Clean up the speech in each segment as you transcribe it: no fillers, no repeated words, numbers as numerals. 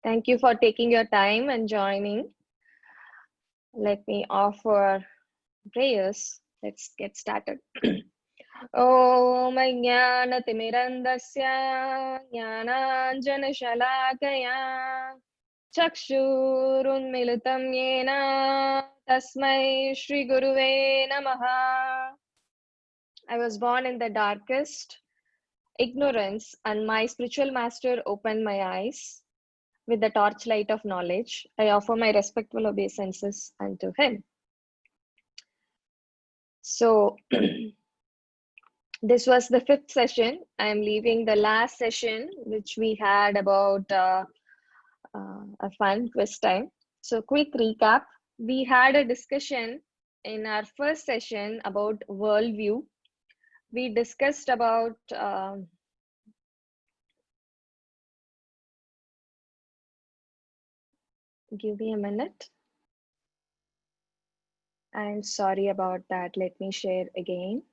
Thank you for taking your time and joining. Let me offer prayers. Let's get started. ॐ ज्ञानतिमिरन्दस्य ज्ञानाञ्जनशलाकया चक्षुरुन्मिलितं येन तस्मै श्रीगुरुवे नमः. I was born in the darkest ignorance, and my spiritual master opened my eyes with the torchlight of knowledge. I offer my respectful obeisances unto him. So, this was the fifth session. I am leaving the last session, which we had about a fun quiz time. So, quick recap. We had a discussion in our first session about worldview. We discussed about give me a minute. I'm sorry about that. Let me share again.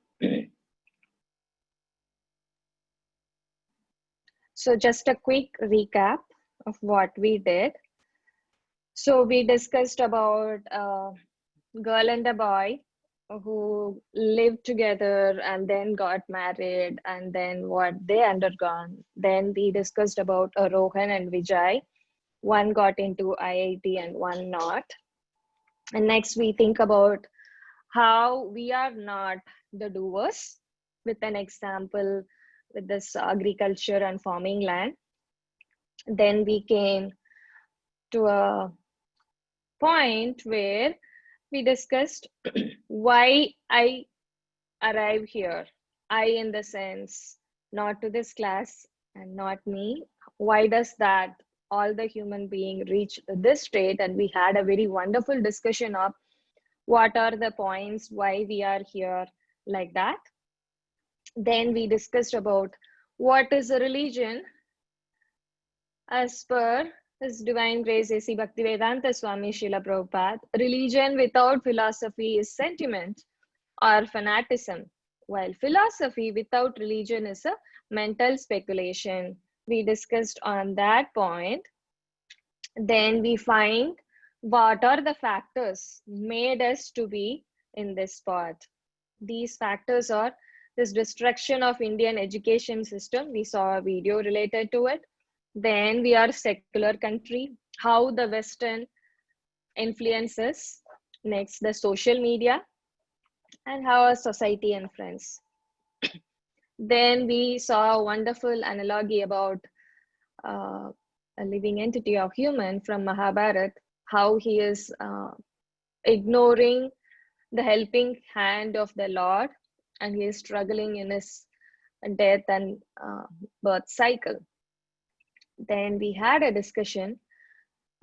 So just a quick recap of what we did. So we discussed about a girl and a boy who lived together and then got married, and then what they undergone. Then we discussed about Rohan and Vijay. One got into IIT and one not. And next we think about how we are not the doers, with an example with this agriculture and farming land. Then we came to a point where we discussed why I arrive here. I, in the sense, not to this class and not me. Why does that all the human being reach this state? And we had a very wonderful discussion of what are the points why we are here like that. Then we discussed about what is a religion as per His Divine Grace A.C. Bhaktivedanta Swami Srila Prabhupada. Religion without philosophy is sentiment or fanaticism, while philosophy without religion is a mental speculation. We discussed on that point. Then we find what are the factors made us to be in this spot. These factors are this destruction of Indian education system. We saw a video related to it. Then we are a secular country, how the Western influences. Next, the social media, and how our society and friends. Then we saw a wonderful analogy about a living entity of human from Mahabharata, how he is ignoring the helping hand of the Lord, and he is struggling in his death and birth cycle. Then we had a discussion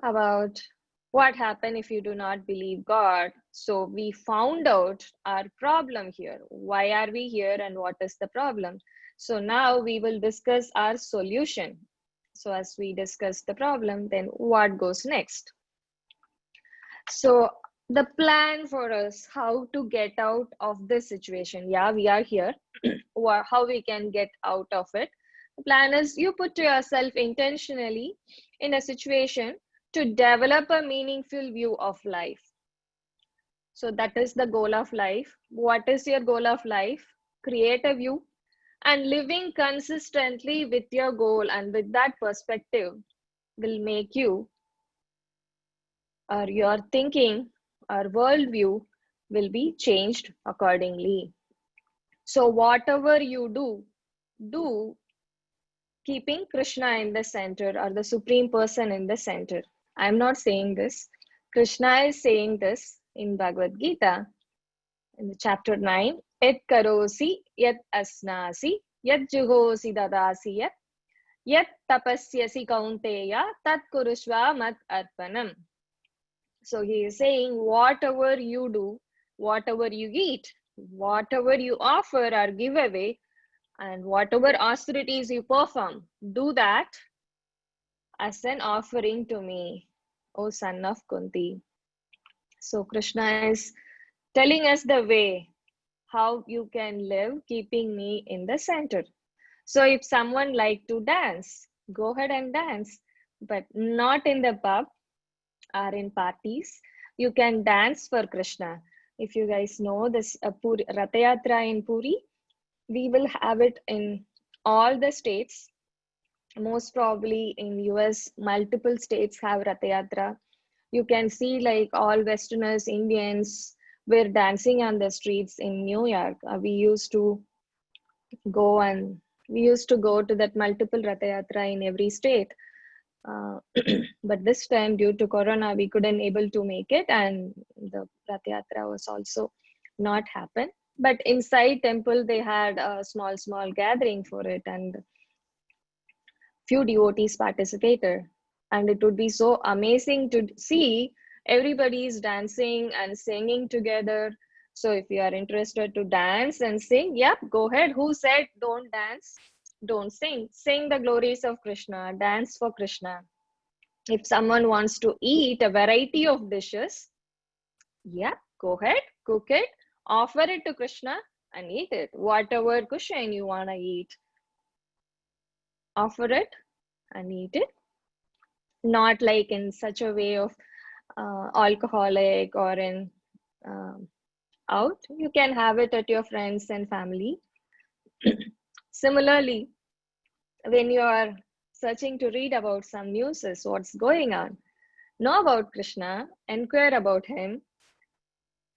about what happened if you do not believe God. So we found out our problem here. Why are we here and what is the problem? So now we will discuss our solution. So as we discuss the problem, then what goes next? So the plan for us, how to get out of this situation. Yeah, we are here. How we can get out of it. The plan is you put yourself intentionally in a situation to develop a meaningful view of life. So that is the goal of life. What is your goal of life? Create a view, and living consistently with your goal and with that perspective will make you, or your thinking or worldview will be changed accordingly. So whatever you do keeping Krishna in the center, or the Supreme Person in the center. I'm not saying this. Krishna is saying this in Bhagavad Gita in the chapter 9. Yat karosi, yat asnasi, yat juhosi dadasi, yat tapasyasi kaunteya, tat kurushva mat arpanam. So he is saying, whatever you do, whatever you eat, whatever you offer or give away, and whatever austerities you perform, do that as an offering to me, O son of Kunti. So Krishna is telling us the way how you can live keeping me in the center. So if someone like to dance, go ahead and dance. but not in the pub or in parties. You can dance for Krishna. If you guys know this Ratha Yatra in Puri, we will have it in all the states. Most probably in US, multiple states have Ratha Yatra. You can see like all Westerners, Indians were dancing on the streets in New York. We used to go to that multiple Ratha Yatra in every state. But this time due to Corona, we couldn't able to make it, and the Rath Yatra was also not happen. But inside temple, they had a small gathering for it, and few devotees participated. And it would be so amazing to see everybody is dancing and singing together. So if you are interested to dance and sing, yep, go ahead. Who said don't dance? Don't sing. Sing the glories of Krishna, dance for Krishna. If someone wants to eat a variety of dishes, yeah, go ahead, cook it, offer it to Krishna and eat it. Whatever cushion you want to eat, offer it and eat it. Not like in such a way of alcoholic or in out. You can have it at your friends and family. Similarly, when you are searching to read about some news, what's going on, know about Krishna, inquire about him,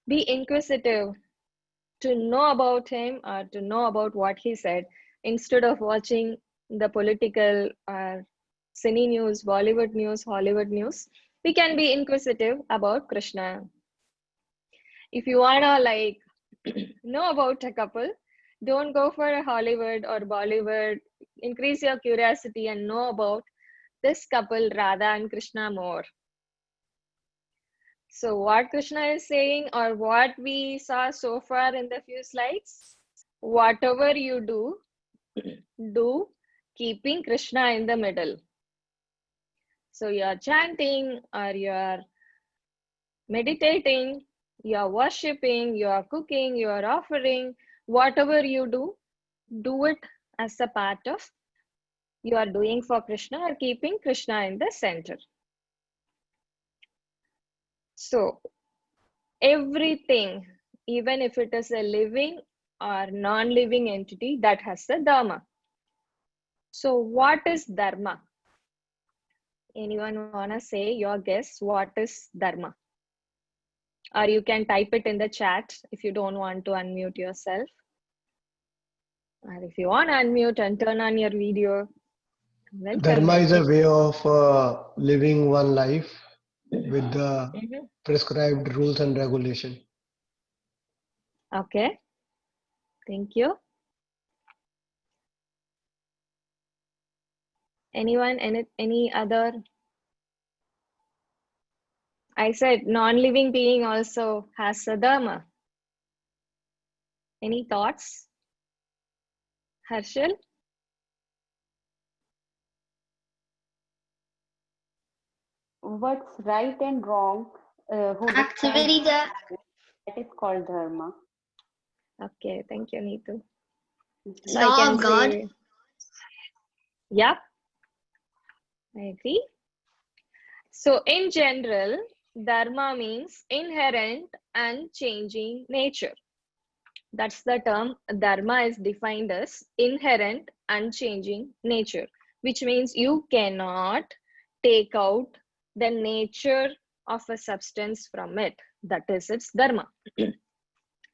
be inquisitive to know about him or to know about what he said, instead of watching the political or cine news, Bollywood news, Hollywood news. We can be inquisitive about Krishna. If you wanna like know about a couple, don't go for a Hollywood or Bollywood. Increase your curiosity and know about this couple, Radha and Krishna, more. So what Krishna is saying, or what we saw so far in the few slides, whatever you do, do keeping Krishna in the middle. So you're chanting or you're meditating, you're worshipping, you're cooking, you're offering, whatever you do it as a part of you are doing for Krishna or keeping Krishna in the center. So everything, even if it is a living or non-living entity, that has a dharma. So what is dharma? Anyone wanna say your guess, what is dharma? Or you can type it in the chat if you don't want to unmute yourself. Or if you want to unmute and turn on your video, welcome. Dharma is a way of living one life with the prescribed rules and regulation. Okay, thank you. Anyone, any other? I said non-living being also has a dharma. Any thoughts? Harshal? What's right and wrong? Actually, that is called dharma. Okay, thank you, Neetu. So law I can of God. say, yeah, I agree. So in general, dharma means inherent and changing nature. That's the term. Dharma is defined as inherent unchanging nature, which means you cannot take out the nature of a substance from it. That is its dharma.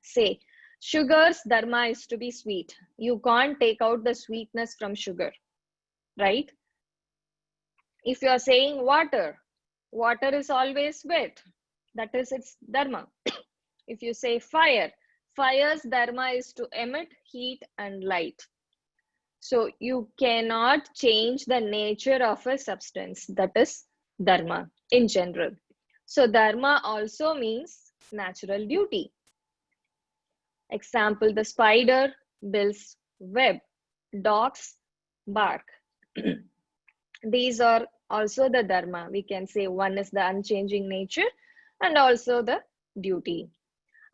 Say, sugar's dharma is to be sweet. You can't take out the sweetness from sugar, right? If you are saying water, water is always wet. That is its dharma. If you say fire, fire's dharma is to emit heat and light. So you cannot change the nature of a substance. That is dharma in general. So dharma also means natural duty. Example, the spider builds web, dogs bark. These are also the dharma. We can say one is the unchanging nature and also the duty.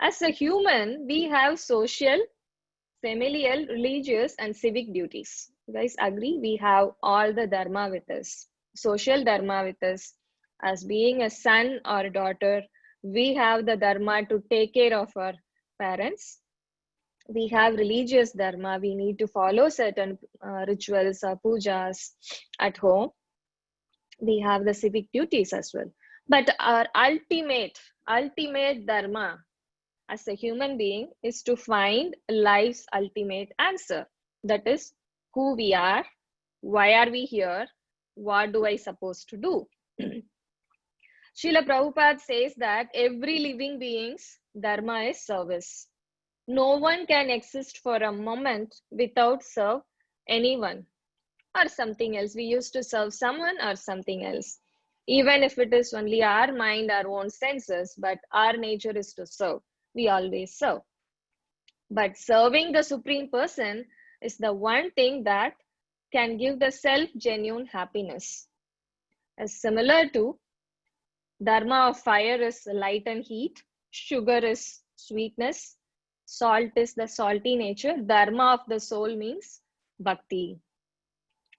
As a human, we have social, familial, religious, and civic duties. You guys agree? We have all the dharma with us. social dharma with us. As being a son or daughter, we have the dharma to take care of our parents. We have religious dharma. We need to follow certain rituals or pujas at home. We have the civic duties as well. But our ultimate dharma as a human being is to find life's ultimate answer. That is who we are, why are we here, what do I supposed to do? Srila Prabhupada says that every living being's dharma is service. No one can exist for a moment without serve anyone or something else. We used to serve someone or something else. Even if it is only our mind, our own senses, but our nature is to serve. We always serve. But serving the Supreme Person is the one thing that can give the self-genuine happiness. As similar to dharma of fire is light and heat, sugar is sweetness, salt is the salty nature, dharma of the soul means bhakti.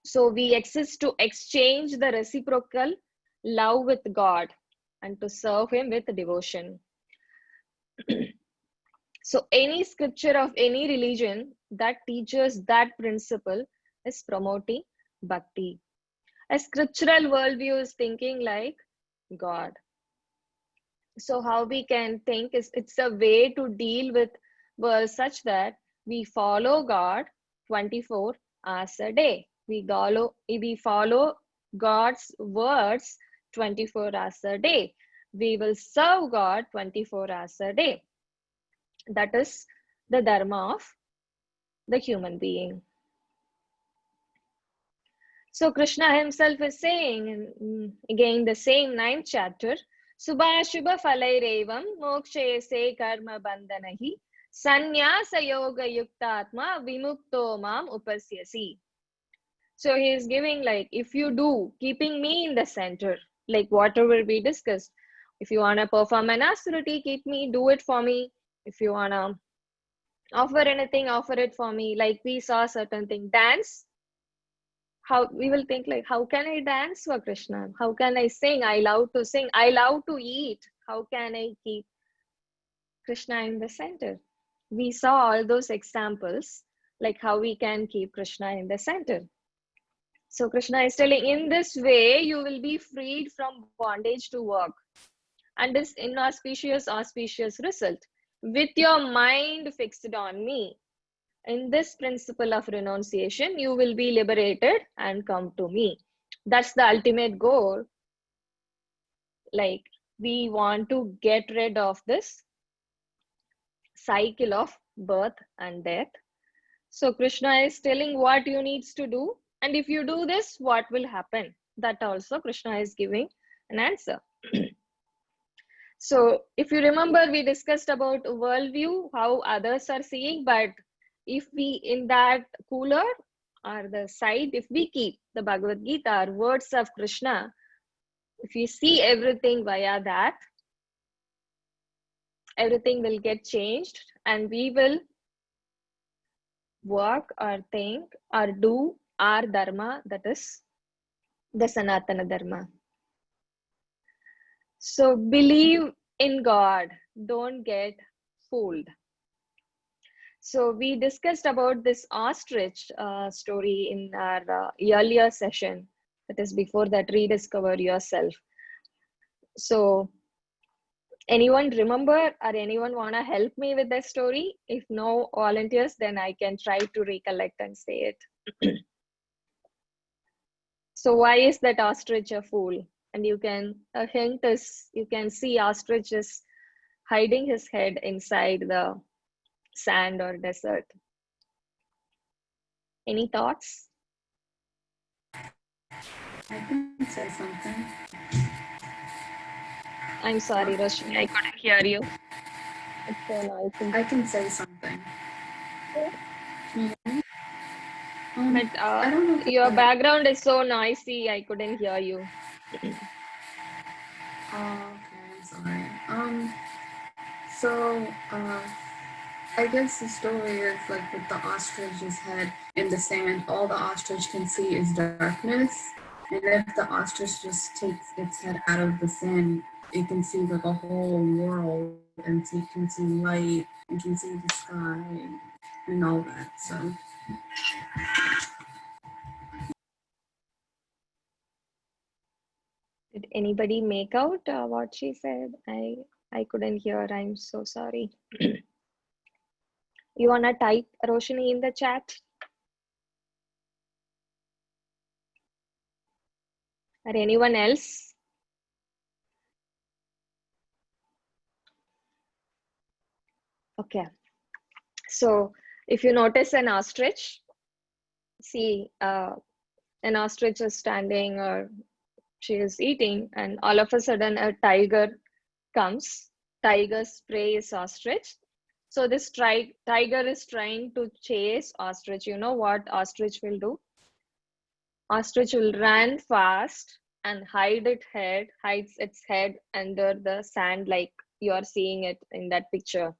So we exist to exchange the reciprocal love with God and to serve Him with devotion. So any scripture of any religion that teaches that principle is promoting bhakti. A scriptural worldview is thinking like God. So how we can think is it's a way to deal with world such that we follow God 24 hours a day. We follow God's words 24 hours a day. We will serve God 24 hours a day. That is the dharma of the human being. So Krishna himself is saying, again the same 9th chapter, Subhashubha falairevam mokshese karma bandhanahi sannyasa yoga yuktatma vimukto mam upasyasi. So he is giving like, if you do, keeping me in the center, like whatever we discussed. If you want to perform an austerity, keep me, do it for me. If you want to offer anything, offer it for me. Like we saw certain thing, dance. How we will think like, how can I dance for Krishna? How can I sing? I love to sing. I love to eat. How can I keep Krishna in the center? We saw all those examples, like how we can keep Krishna in the center. So Krishna is telling, in this way, you will be freed from bondage to work and this inauspicious, auspicious result with your mind fixed on me. In this principle of renunciation, you will be liberated and come to me. That's the ultimate goal. Like we want to get rid of this cycle of birth and death. So Krishna is telling what you need to do. And if you do this, what will happen? That also Krishna is giving an answer. So if you remember, we discussed about worldview, how others are seeing, but if we in that cooler or the side, if we keep the Bhagavad Gita, words of Krishna, if you see everything via that, everything will get changed and we will work or think or do our dharma, that is the Sanatana Dharma. So believe in God, don't get fooled. So we discussed about this ostrich story in our earlier session, that is before that, rediscover yourself. So anyone remember or anyone want to help me with that story? If no volunteers, then I can try to recollect and say it. So why is that ostrich a fool? And you can, a hint is, you can see ostrich is hiding his head inside the sand or desert. Any thoughts? I can say something. I'm sorry, Roshni, I couldn't hear you. It's so noisy. I can say something. But I don't know your background is so noisy, I couldn't hear you. Okay, I'm sorry. So, I guess the story is like with the ostrich's head in the sand, all the ostrich can see is darkness. And if the ostrich just takes its head out of the sand, it can see like a whole world, and so it can see light, and can see the sky, and all that. So Did anybody make out what she said? I couldn't hear. I'm so sorry. You wanna type Roshini in the chat? Or anyone else? Okay. So if you notice an ostrich, see an ostrich is standing or she is eating, and all of a sudden a tiger comes. Tiger's prey is ostrich. So this tiger is trying to chase ostrich. You know what ostrich will do? Ostrich will run fast and hides its head under the sand like you are seeing it in that picture.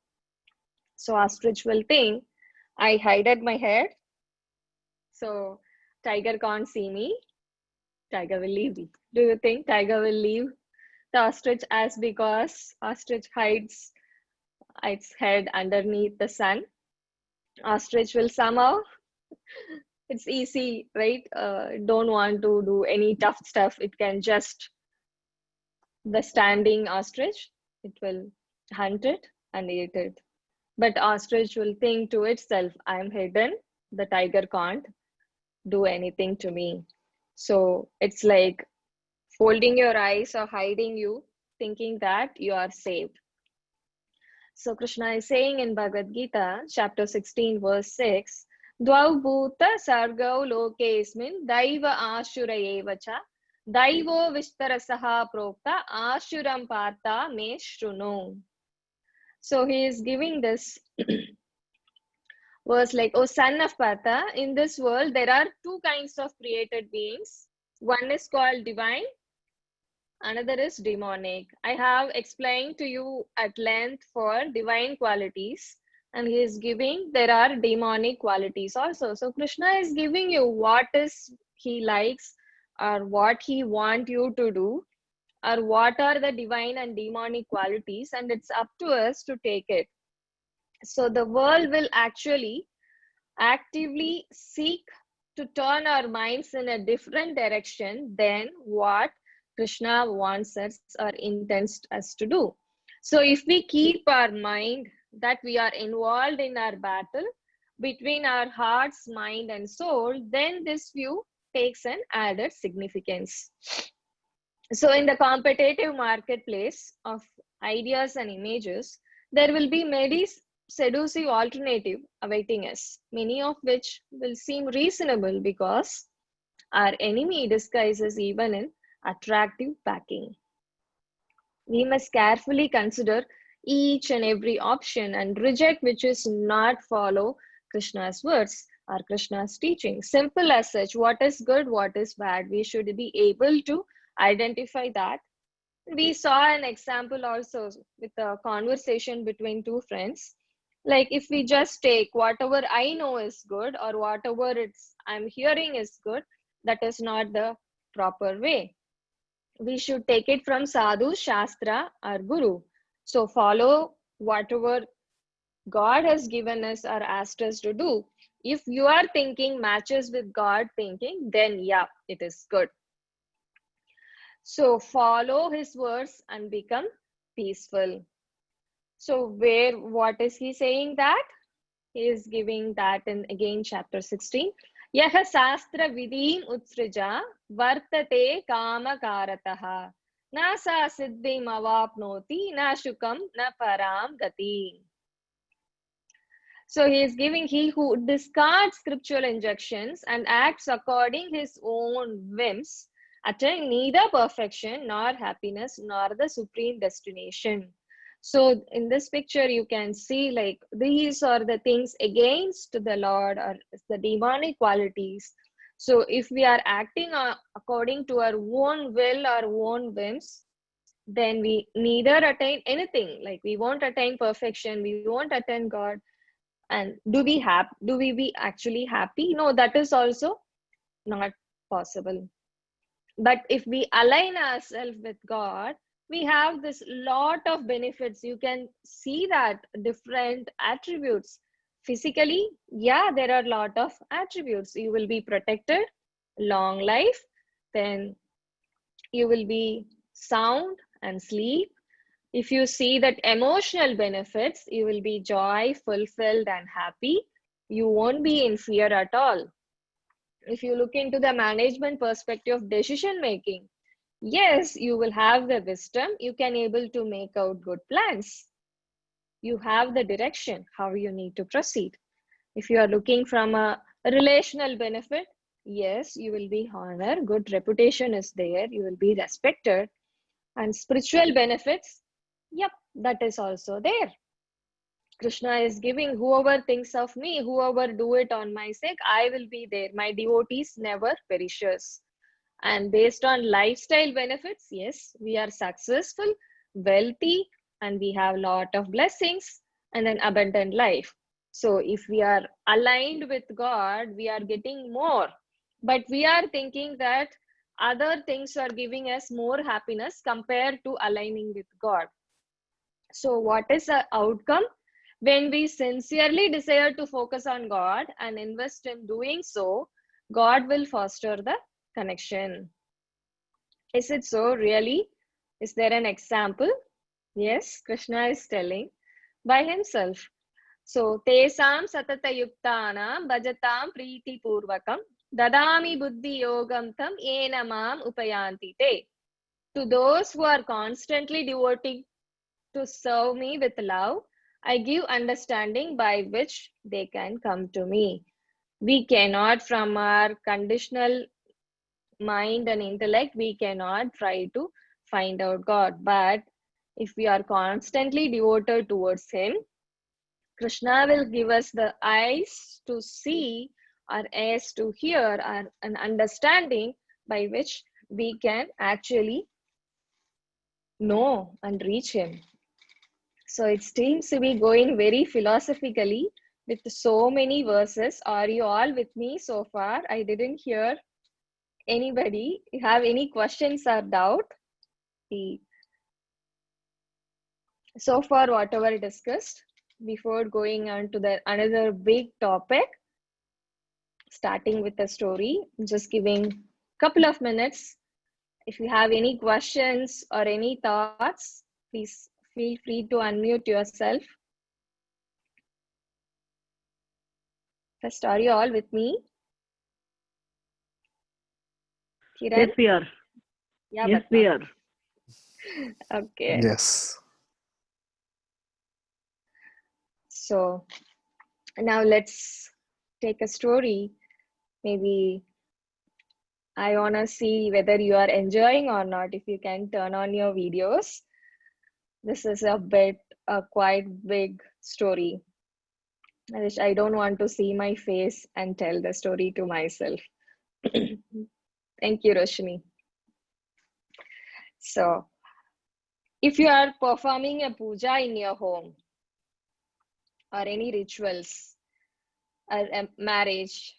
So ostrich will think, I hided my head, so tiger can't see me. Tiger will leave me. Do you think tiger will leave the ostrich as because ostrich hides its head underneath the sun? Ostrich will somehow, it's easy, right? Don't want to do any tough stuff. It can just, the standing ostrich, it will hunt it and eat it. But ostrich will think to itself, I'm hidden, the tiger can't do anything to me. So it's like folding your eyes or hiding you, thinking that you are saved. So Krishna is saying in Bhagavad Gita, chapter 16, verse 6, Dvau bhuta sargau lokesmin daiva ashura evacha daivo vistarasaha prokta ashuram partha me shrunu. So he is giving this verse like, O son of Partha, in this world there are two kinds of created beings. One is called divine, another is demonic. I have explained to you at length for divine qualities, and he is giving there are demonic qualities also. So Krishna is giving you what is he likes or what he want you to do, or what are the divine and demonic qualities, and it's up to us to take it. So the world will actually actively seek to turn our minds in a different direction than what Krishna wants us or intends us to do. So if we keep our mind that we are involved in our battle between our hearts, mind, and soul, then this view takes an added significance. So in the competitive marketplace of ideas and images, there will be many seductive alternative awaiting us, many of which will seem reasonable because our enemy disguises even in attractive packing. We must carefully consider each and every option and reject which is not follow Krishna's words or Krishna's teaching. Simple as such, what is good, what is bad, we should be able to identify that. We saw an example also with a conversation between two friends. Like if we just take whatever I know is good or whatever I'm hearing is good, that is not the proper way. We should take it from sadhu, shastra, or guru. So follow whatever God has given us or asked us to do. If your thinking matches with God thinking, then yeah, it is good. So follow his words and become peaceful. So what is he saying that? He is giving that in again chapter 16. Yaha sastra vidim utsrija vartate kama karataha na sa siddhim avapnoti na shukam na param gati. So he is giving, he who discards scriptural injunctions and acts according his own whims attain neither perfection nor happiness nor the supreme destination. So in this picture, you can see like these are the things against the Lord or the demonic qualities. So if we are acting according to our own will or own whims, then we neither attain anything. Like we won't attain perfection, we won't attain God. And do we be actually happy? No, that is also not possible. But if we align ourselves with God, we have this lot of benefits. You can see that different attributes. Physically, yeah, there are a lot of attributes. You will be protected, long life, then you will be sound and sleep. If you see that emotional benefits, you will be joy, fulfilled, and happy. You won't be in fear at all. If you look into the management perspective of decision making, yes, you will have the wisdom. You can able to make out good plans. You have the direction, how you need to proceed. If you are looking from a relational benefit, yes, you will be honored. Good reputation is there. You will be respected. And spiritual benefits, yep, that is also there. Krishna is giving, whoever thinks of me, whoever do it on my sake, I will be there. My devotees never perishes. And based on lifestyle benefits, yes, we are successful, wealthy, and we have a lot of blessings and an abundant life. So if we are aligned with God, we are getting more. But we are thinking that other things are giving us more happiness compared to aligning with God. So what is the outcome? When we sincerely desire to focus on God and invest in doing so, God will foster the connection. Is it so really? Is there an example? Yes, Krishna is telling by himself. So, tesam satatayuktanam bhajatam priti purvakam dadami buddhi yogam tam enamam upayanti te. To those who are constantly devoting to serve me with love, I give understanding by which they can come to me. We cannot, from our conditional mind and intellect, we cannot try to find out God. But if we are constantly devoted towards Him, Krishna will give us the eyes to see, our ears to hear, an understanding by which we can actually know and reach Him. So it seems to be going very philosophically with so many verses. Are you all with me so far? I didn't hear anybody. You have any questions or doubt? So far, whatever discussed, before going on to the another big topic, starting with the story, just giving a couple of minutes. If you have any questions or any thoughts, please feel free to unmute yourself. First, are you all with me? Kiran? Yes, we are. Yeah, Yes, but we are. okay. Yes. So now let's take a story. Maybe I want to see whether you are enjoying or not. If you can turn on your videos. This is a quite big story. I don't want to see my face and tell the story to myself. Thank you, Roshni. So, if you are performing a puja in your home or any rituals or a marriage,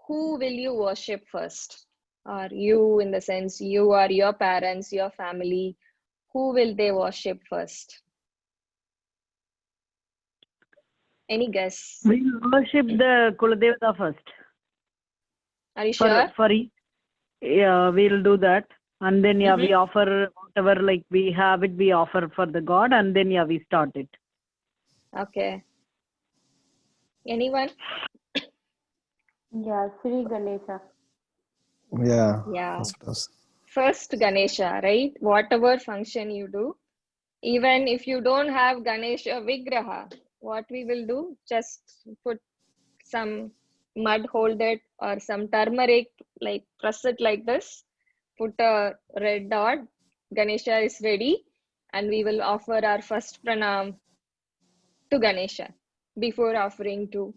who will you worship first? Or you, in the sense, you or your parents, your family, who will they worship first? Any guess? We'll worship the Kuladevata first. Are you sure? Yeah, we'll do that. And then, yeah, we offer whatever, like we have it, we offer for the God, and then, yeah, we start it. Okay. Anyone? Yeah, Sri Ganesha. Yeah. Yeah. That's what I was- First Ganesha, right? Whatever function you do, even if you don't have Ganesha Vigraha, what we will do, just put some mud, hold it, or some turmeric, like press it like this, put a red dot, Ganesha is ready, and we will offer our first pranam to Ganesha before offering to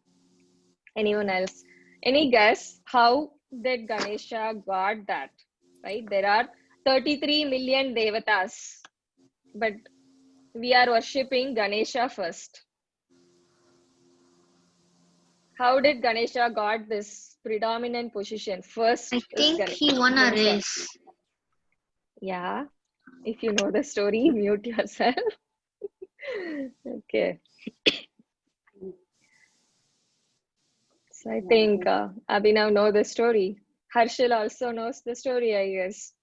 anyone else. Any guess how did Ganesha got that? Right? There are 33 million devatas, but we are worshipping Ganesha first. How did Ganesha got this predominant position. First I is think he won a Ganesha. race. Yeah, if you know the story, mute yourself. Okay. So I think Abhinav know the story. Harshil also knows the story, I guess.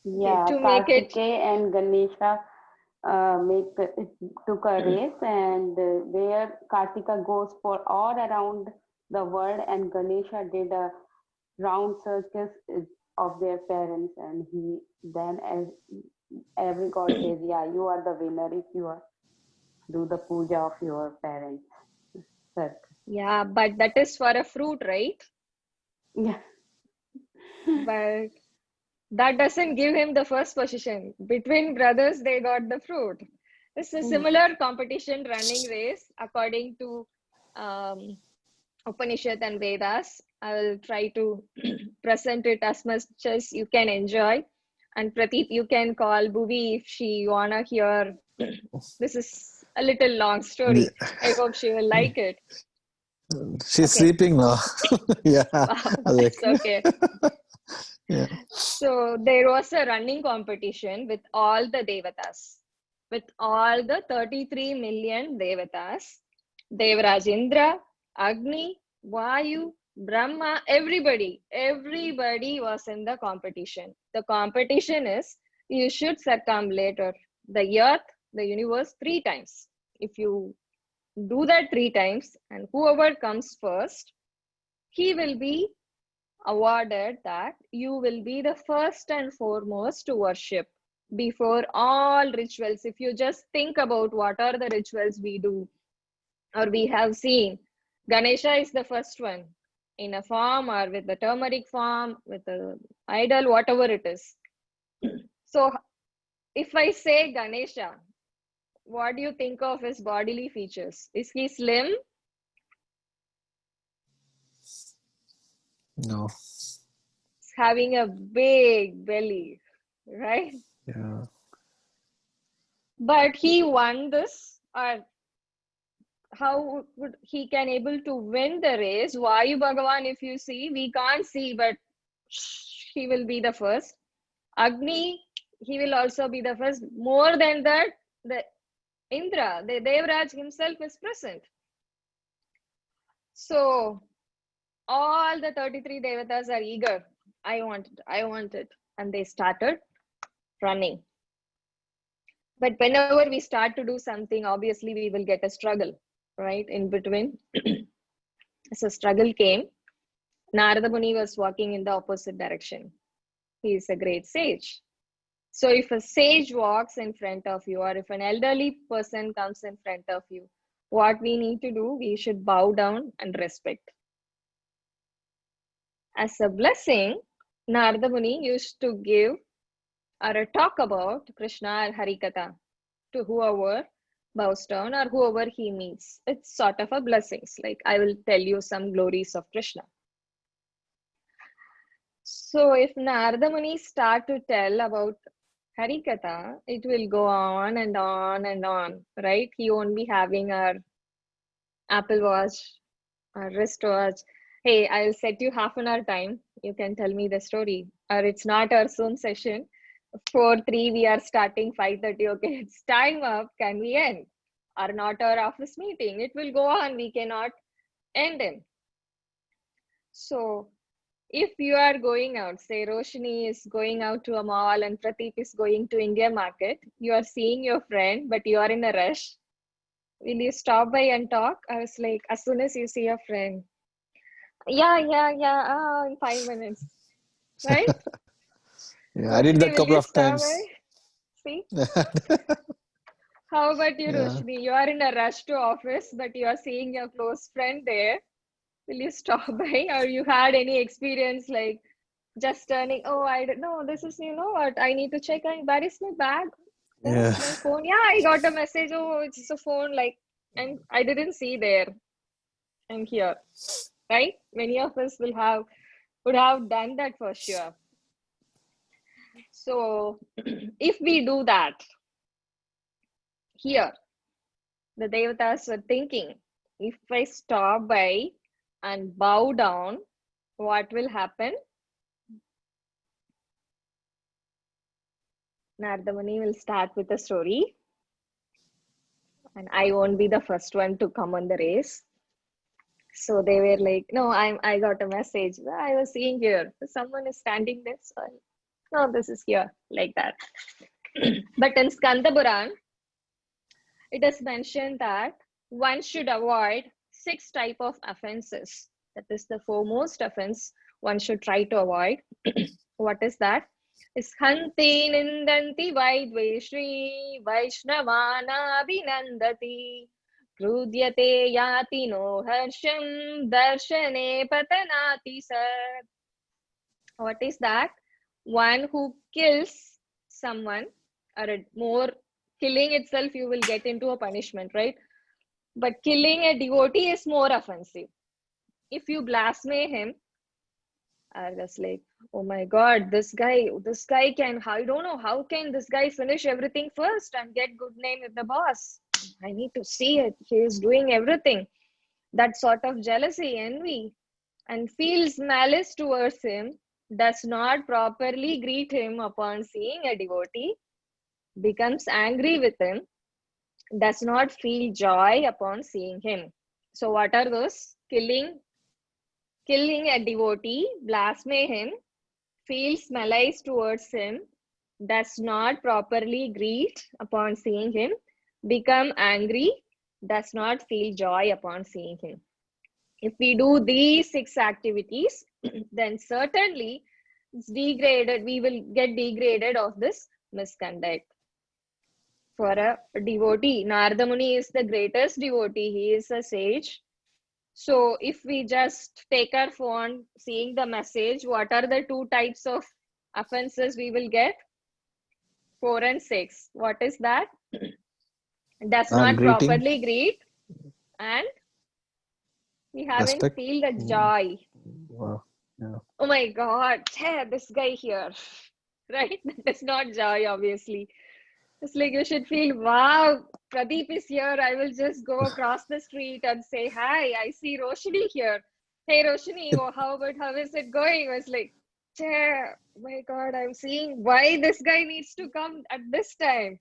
Yeah, To make it, Kartikeya and Ganesha took a race, and where Kartika goes for all around the world, and Ganesha did a round circus of their parents, and he then, as every god says, yeah, you are the winner if you are do the puja of your parents. Circus. yeah, but that is for a fruit, right? Yeah. But that doesn't give him the first position. Between brothers, they got the fruit. It's a similar competition running race according to Upanishad and Vedas. I will try to present it as much as you can enjoy. And Prateep, you can call Bhuvi if she wanna hear. This is a little long story. I hope she will like it. She's Okay. sleeping now. Yeah. Wow, Like, that's okay. yeah. So there was a running competition with all the devatas, with all the 33 million devatas. Devraj Indra, Agni, Vayu, Brahma, everybody was in the competition. The competition is you should circumambulate the earth, the universe 3 times. If you do that 3 times, and whoever comes first, he will be awarded that you will be the first and foremost to worship before all rituals. If you just think about what are the rituals we do or we have seen, Ganesha is the first one in a form or with the turmeric form, with the idol, whatever it is. So if I say Ganesha, what do you think of his bodily features? Is he slim? No. Having a big belly, right? Yeah. But he won this, or how would he can able to win the race? Vayu Bhagavan, if you see, we can't see, but he will be the first. Agni, he will also be the first. More than that, the Indra, the Devraj himself is present. So all the 33 devatas are eager. I want it. And they started running. But whenever we start to do something, obviously we will get a struggle, right? In between. So struggle came. Narada Muni was walking in the opposite direction. He is a great sage. So if a sage walks in front of you, or if an elderly person comes in front of you, what we need to do, we should bow down and respect. As a blessing, Narada Muni used to give or talk about Krishna or Harikatha to whoever bows down or whoever he meets. It's sort of a blessings, like I will tell you some glories of Krishna. So if Narada Muni start to tell about Harikatha, it will go on and on and on, right? He won't be having our Apple Watch or wristwatch. Hey, I'll set you half an hour time. You can tell me the story. Or it's not our Zoom session. 4:03, we are starting 5:30. Okay, it's time up. Can we end? Or not our office meeting. It will go on. We cannot end it. So if you are going out, say Roshni is going out to a mall and Prateep is going to India Market, you are seeing your friend, but you are in a rush. Will you stop by and talk? I was like, as soon as you see your friend, yeah, in 5 minutes, right? Yeah, I did that Roshni, will couple you of stop by? times. See? How about you, Yeah. Roshni? You are in a rush to office, but you are seeing your close friend there. Will you stop by? Or you had any experience like just turning, oh, I don't know, this is, you know what, I need to check, where is my bag? Oh, Yeah. my phone. Yeah, I got a message. Oh, it's a phone, like, and I didn't see there. I'm here, right? Many of us would have done that for sure. So if we do that, here, the devatas were thinking, if I stop by and bow down, what will happen? Narada Muni will start with a story, and I won't be the first one to come on the race. So they were like, no, I got a message. I was seeing here. Someone is standing there. So no, this is here, like that. But in Skanda Puran, it is mentioned that one should avoid 6 types of offenses. That is the foremost offense one should try to avoid. What is that? Is Hanti Nindanti Vaidveshri Vaishnavana Vinandati Krudyate Yati No Harsham Darshane Patanati Sat. What is that? One who kills someone, or more, killing itself, you will get into a punishment, right? But killing a devotee is more offensive. If you blaspheme him, I was like, oh my God, this guy can, I don't know, how can this guy finish everything first and get good name with the boss? I need to see it. He is doing everything. That sort of jealousy, envy, and feels malice towards him, does not properly greet him upon seeing a devotee, becomes angry with him, does not feel joy upon seeing him. So what are those? Killing a devotee, blaspheme him, feels malice towards him, does not properly greet upon seeing him, become angry, does not feel joy upon seeing him. If we do these 6 activities, then certainly it's degraded. We will get degraded of this misconduct. For a devotee, Narada Muni is the greatest devotee. He is a sage. So if we just take our phone, seeing the message, what are the 2 types of offenses we will get? 4 and 6. What is that? Does not greeting. properly greet, and we haven't Respect. feel the joy. Wow. Yeah. Oh my God, this guy here, right? That is not joy, obviously. It's like you should feel, wow, Pradeep is here. I will just go across the street and say, hi, I see Roshni here. Hey, Roshni, how is it going? I was like, oh my God, I'm seeing why this guy needs to come at this time.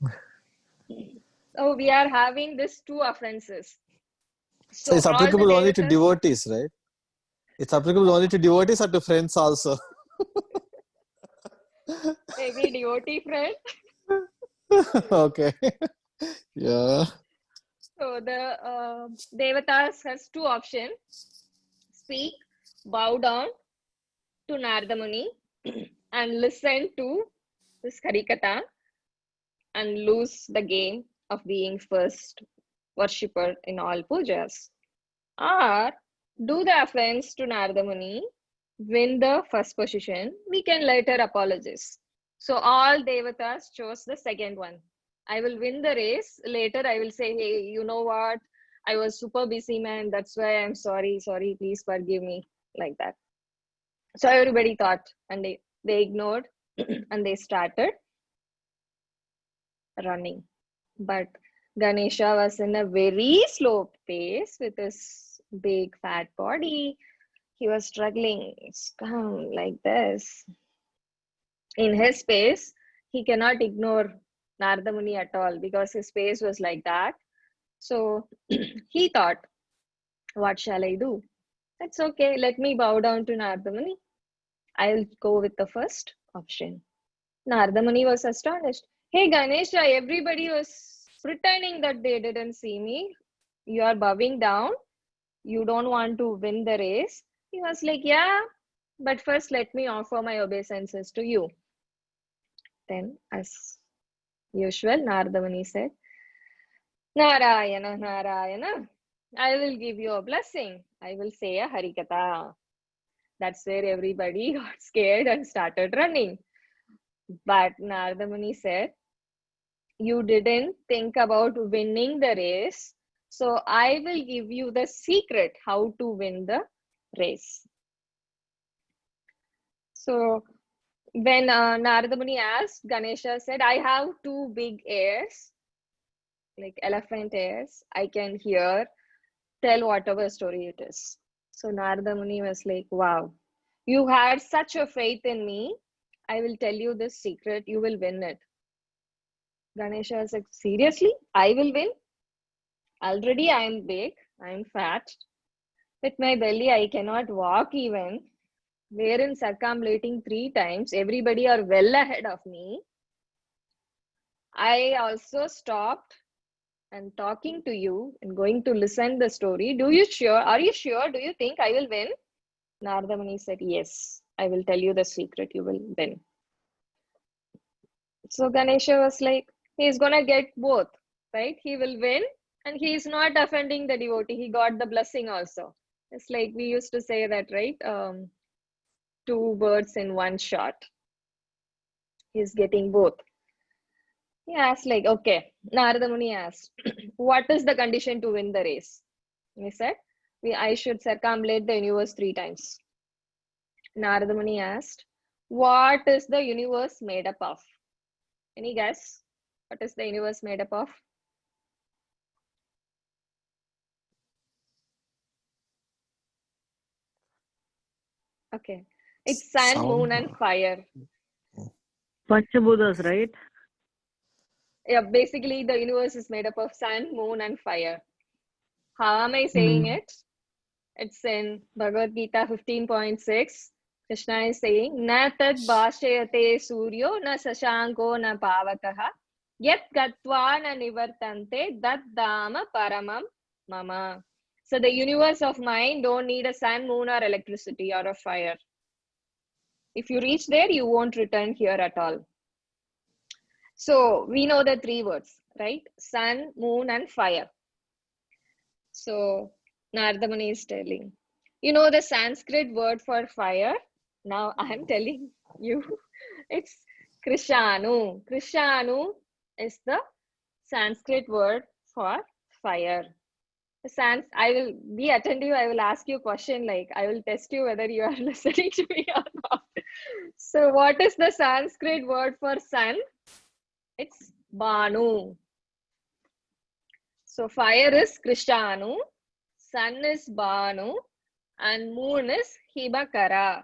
Oh, we are having these 2 offenses. So it's applicable only to devatas, devotees, right? It's applicable only to devotees or to friends also. maybe devotee friend. Okay. Yeah. So the devatas has 2 options: speak, bow down to Narada Muni and listen to this Harikatha and lose the game of being first worshipper in all pujas, or do the offense to Narada Muni, win the first position, we can later apologize. So all devatas chose the second one. I will win the race. Later I will say, hey, you know what? I was super busy, man. That's why I'm sorry. Please forgive me. Like that. So everybody thought, and they ignored and they started running. But Ganesha was in a very slow pace with his big fat body. He was struggling like this. In his pace, he cannot ignore Narada Muni at all because his pace was like that. So he thought, what shall I do? That's okay. Let me bow down to Narada Muni. I'll go with the first option. Narada Muni was astonished. Hey Ganesha, everybody was pretending that they didn't see me. You are bowing down. You don't want to win the race. He was like, yeah, but first let me offer my obeisances to you. Then, as usual, Narada Muni said, Narayana, Narayana, I will give you a blessing. I will say a Harikatha. That's where everybody got scared and started running. But Narada Muni said, you didn't think about winning the race. So I will give you the secret how to win the race. So when Narada Muni asked, Ganesha said, I have 2 big ears, like elephant ears. I can hear, tell whatever story it is. So Narada Muni was like, wow, you had such a faith in me. I will tell you this secret. You will win it. Ganesha was like, seriously? I will win? Already I am big. I am fat. With my belly, I cannot walk even. Wherein circumambulating 3 times, everybody are well ahead of me. I also stopped and talking to you and going to listen the story. Are you sure? Do you think I will win? Narada Muni said, yes, I will tell you the secret. You will win. So Ganesha was like, he's gonna get both, right? He will win and he is not offending the devotee. He got the blessing also. It's like we used to say that, right? 2 birds in 1 shot. He's getting both. He asked like, okay, Narada Muni asked, what is the condition to win the race? He said, I should circumambulate the universe 3 times. Narada Muni asked, what is the universe made up of? Any guess? What is the universe made up of? Okay. It's sun, Sound. moon, and fire. Panchabhutas, right? Yeah, basically the universe is made up of sun, moon, and fire. How am I saying it? It's in Bhagavad Gita 15.6. Krishna is saying, Na tad bhashayate suryo na sashanko na pavakaha yat gatva na nivartante dat dama paramam mama. So the universe of mind don't need a sun, moon, or electricity or a fire. If you reach there, you won't return here at all. So we know the 3 words, right? Sun, moon, and fire. So Narada Muni is telling, you know the Sanskrit word for fire? Now I am telling you, it's Krishanu. Krishanu is the Sanskrit word for fire. I will be attentive. I will ask you a question, like I will test you whether you are listening to me or not. So what is the Sanskrit word for sun? It's Banu. So fire is Krishanu, sun is Banu, and moon is Himakara.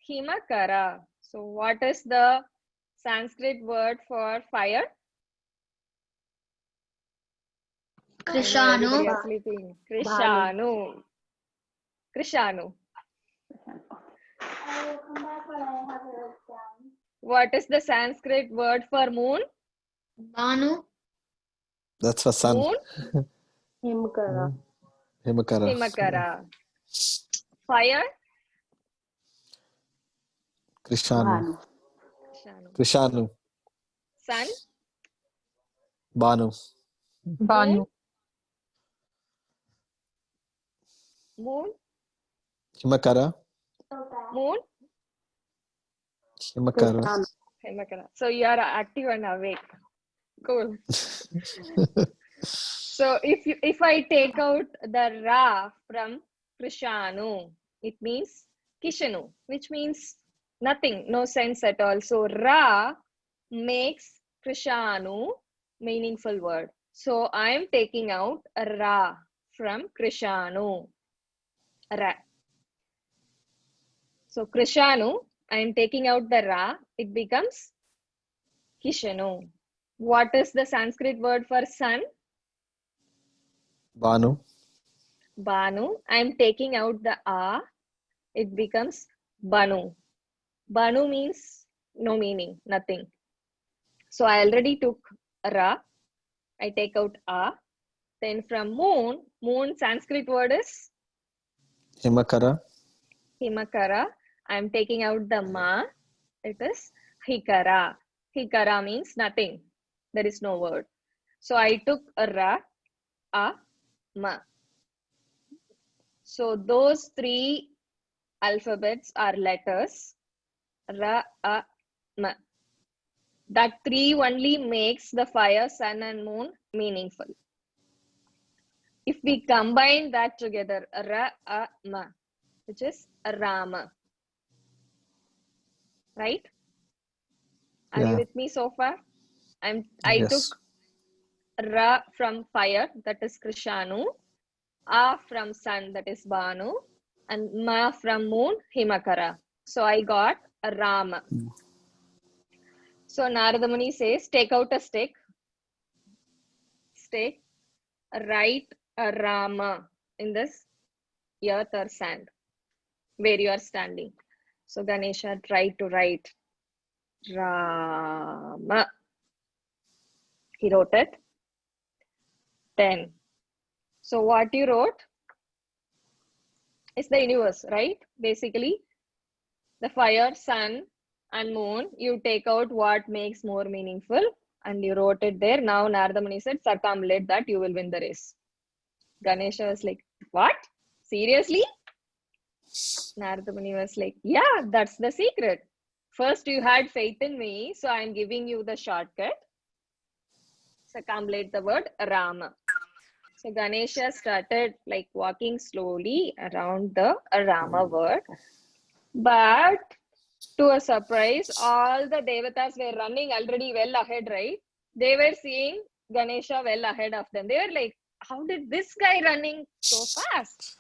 Himakara. So what is the Sanskrit word for fire? Krishanu. Everybody are sleeping. Krishanu. Krishanu. What is the Sanskrit word for moon? Banu. That's for sun. Moon? Himakara. Himakara. Himakara. Fire? Krishanu. Bhanu. Krishanu. Sun? Banu. Moon? Moon? Himakara. Moon? Himakara. Krishanu. Himakara. So you are active and awake. Cool. So if I take out the Ra from Krishanu, it means Kishanu, which means nothing, no sense at all. So Ra makes Krishanu meaningful word. So I am taking out Ra from Krishanu. Ra. So Krishanu, I am taking out the Ra, it becomes Kishanu. What is the Sanskrit word for sun? Banu. Banu. I am taking out the A, it becomes Banu. Banu means no meaning, nothing. So I already took Ra, I take out A. Then from moon, moon Sanskrit word is Himakara. Himakara. I am taking out the Ma, it is Hikara. Hikara means nothing, there is no word. So I took a Ra, A, Ma. So those 3 alphabets are letters, Ra, A, Ma. That 3 only makes the fire, sun, and moon meaningful. If we combine that together, Ra, A, Ma, which is Rama. Right? Are you Yeah. with me so far? I Yes. took Ra from fire, that is Krishanu. A from sun, that is Banu. and Ma from moon, Himakara. So I got a Rama. So Narada Muni says, take out a stick, write a Rama in this earth or sand where you are standing. So Ganesha tried to write Rama. He wrote it. Then, so what you wrote is the universe, right? Basically, the fire, sun, and moon, you take out what makes more meaningful and you wrote it there. Now Narada Muni said, circumambulate that, you will win the race. Ganesha was like, what? Seriously? Narada Muni was like, yeah, that's the secret. First, you had faith in me, so I'm giving you the shortcut. Circumambulate the word Rama. So Ganesha started like walking slowly around the Rama word. But to a surprise, all the devatas were running already well ahead, right? They were seeing Ganesha well ahead of them. They were like, how did this guy running so fast?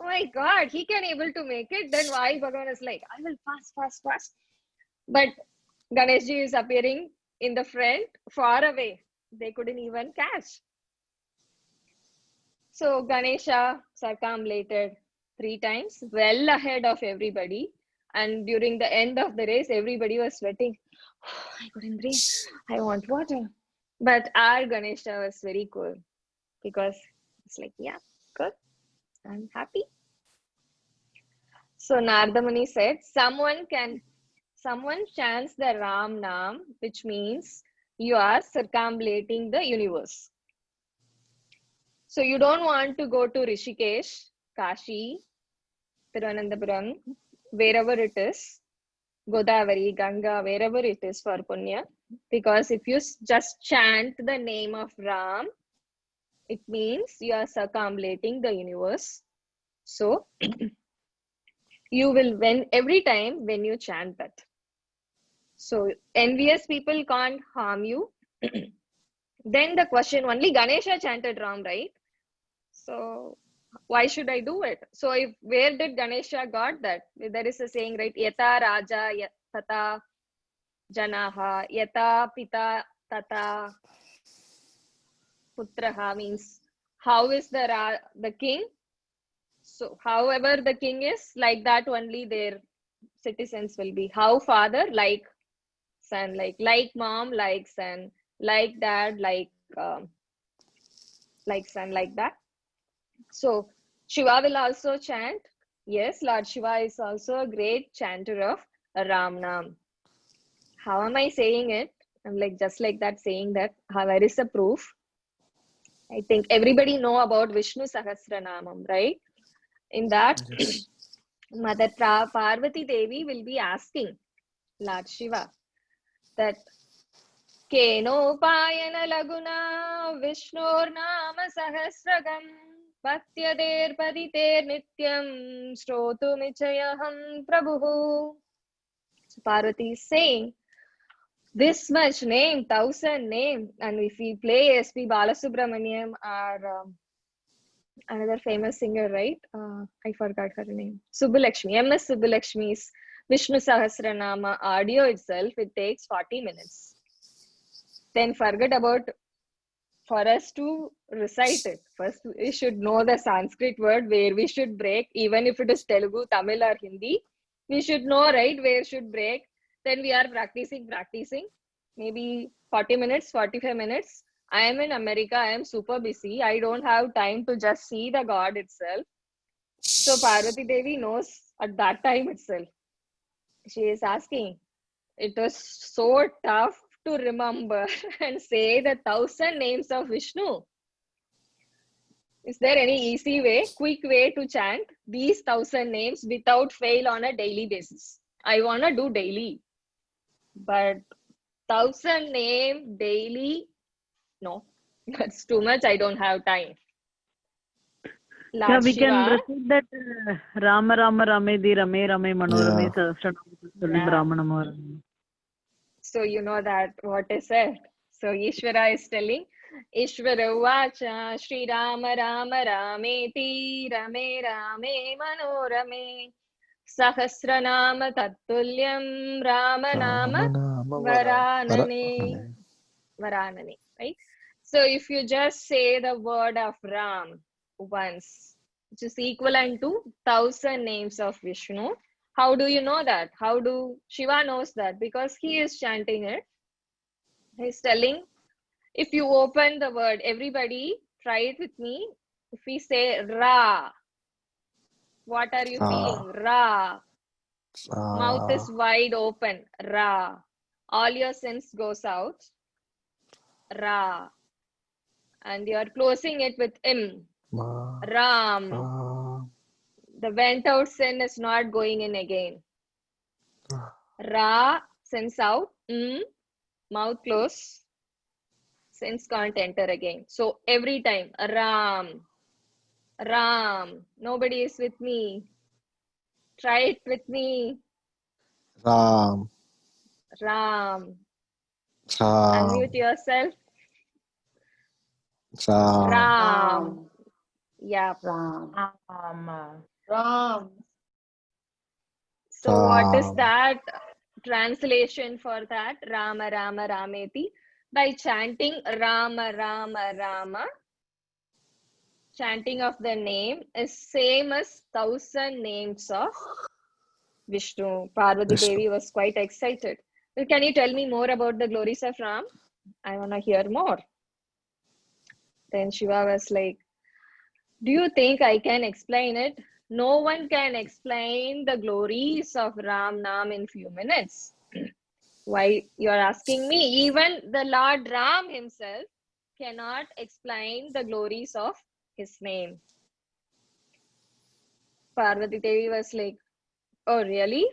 Oh my God, he can able to make it. Then why Bhagavan is like, I will fast. But Ganeshji is appearing in the front, far away. They couldn't even catch. So Ganesha circumambulated 3 times, well ahead of everybody. And during the end of the race, everybody was sweating. Oh, I couldn't breathe. I want water. But our Ganesha was very cool because it's like, yeah, good. I'm happy. So Narada Muni said, someone chants the Ram Naam, which means you are circumambulating the universe. So you don't want to go to Rishikesh, Kashi, Thiruvananthapuram, wherever it is, Godavari, Ganga, wherever it is for Punya. Because if you just chant the name of Ram, it means you are circumambulating the universe. So you will win every time when you chant that. So envious people can't harm you. Then the question, only Ganesha chanted Ram, right? So why should I do it? So where did Ganesha got that? There is a saying, right? Yata Raja Tata Janaha, Yata Pita Tata Putraha, means how is the king? So however the king is, like that only their citizens will be. How father, like son, like mom, like son, like dad, like son, like that. So Shiva will also chant. Yes, Lord Shiva is also a great chanter of Ram Naam. How am I saying it? I'm like just like that saying that. Where is the proof? I think everybody know about Vishnu Sahasranamam, right? In that, Yes. Mother Parvati Devi will be asking Lord Shiva that Kenopayana Laguna Vishnur Nama Sahasragam Patyader Paditer Nityam Shrotumichayaham Prabhu. So Parvati is saying, this much name, 1000 name, and if we play S.P. Balasubramaniam or another famous singer, right? I forgot her name. Subbulakshmi, M.S. Subbulakshmi's Vishnu Sahasranama audio itself, it takes 40 minutes. Then forget about for us to recite it. First, we should know the Sanskrit word where we should break, even if it is Telugu, Tamil or Hindi. We should know, right, where should break. Then we are practicing. Maybe 40 minutes, 45 minutes. I am in America. I am super busy. I don't have time to just see the God itself. So Parvati Devi knows at that time itself. She is asking. It was so tough to remember and say the 1000 names of Vishnu. Is there any easy way, quick way to chant these 1000 names without fail on a daily basis? I want to do daily. But 1000 name daily, no, that's too much. I don't have time. Yeah, we can recite that Rama Rama Ramedi Rame Rame Manorame Sahasranam Brahmanam. So you know that what is said. So Ishvara is telling Ishvara Uvacha Shri Rama Rama Rameti Rame Rame Manorame Sahasranama Tattulyam Rama Nama Varanane. Varanane, right? So if you just say the word of Ram once, which is equivalent to 1,000 names of Vishnu, how do you know that? How do Shiva knows that? Because he is chanting it. He's telling, if you open the word, everybody try it with me. If we say Ra, what are you feeling? Ra. Mouth is wide open. Ra. All your sense goes out. Ra. And you are closing it with Im. Ram. The went out sin is not going in again. Ra, sense out. Mouth close. Sense can't enter again. So every time, Ram. Ram. Nobody is with me. Try it with me. Ram. Ram. Ram. Unmute yourself. Ram. Ram. Yeah. Ram. So what is Ram. that translation for that? Rama Rama Rameti. By chanting Rama Rama Rama, chanting of the name is same as 1,000 names of Vishnu. Parvati Vishnu. Devi was quite excited. Well, can you tell me more about the glories of Ram? I want to hear more. Then Shiva was like, do you think I can explain it? No one can explain the glories of Ram Nam in few minutes. Why you're asking me? Even the Lord Ram himself cannot explain the glories of his name. Parvati Devi was like, oh really?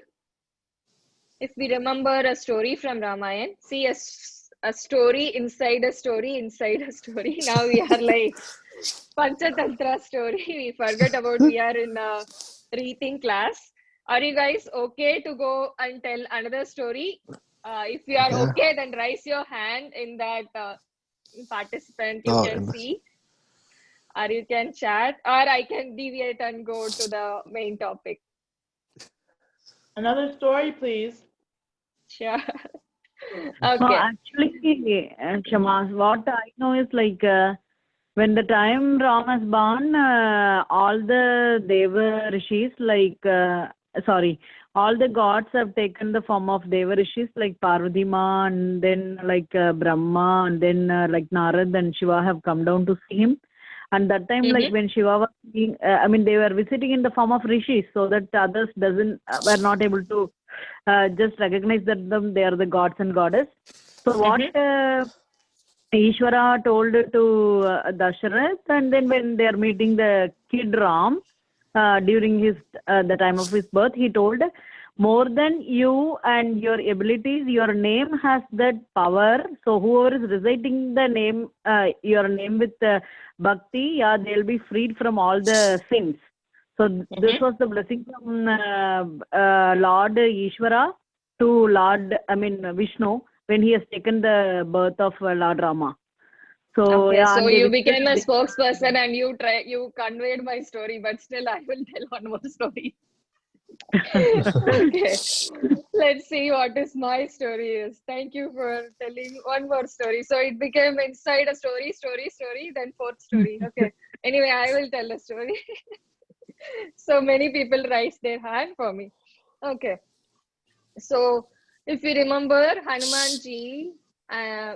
If we remember a story from Ramayana, see a story inside a story inside a story. Now we are like Panchatantra story. We forgot about we are in a rethink class. Are you guys okay to go and tell another story? If you are okay, then raise your hand in that participant. You can see, or you can chat, or I can deviate and go to the main topic. Another story, please. Sure. No, Okay. actually, Shama, what I know is like when the time Ram was born, all the Deva Rishis, all the gods have taken the form of Deva Rishis, like Parvati Ma, and then like Brahma, and then like Narad and Shiva have come down to see him. And that time, like when Shiva was being, they were visiting in the form of Rishis, so that others were not able to just recognize that they are the gods and goddess. So what Ishvara told to Dasharath, and then when they are meeting the kid Ram during the time of his birth, he told, more than you and your abilities, your name has that power. So whoever is reciting the name, your name with bhakti, they'll be freed from all the sins. So this was the blessing from Lord Ishvara to Vishnu when he has taken the birth of Lord Rama. So okay, so you became a this spokesperson and you conveyed my story, but still I will tell one more story. Okay, let's see what is my story is. Thank you for telling one more story. So it became inside a story, then fourth story. Okay, anyway, I will tell a story. So many people raise their hand for me. Okay, so if you remember Hanumanji,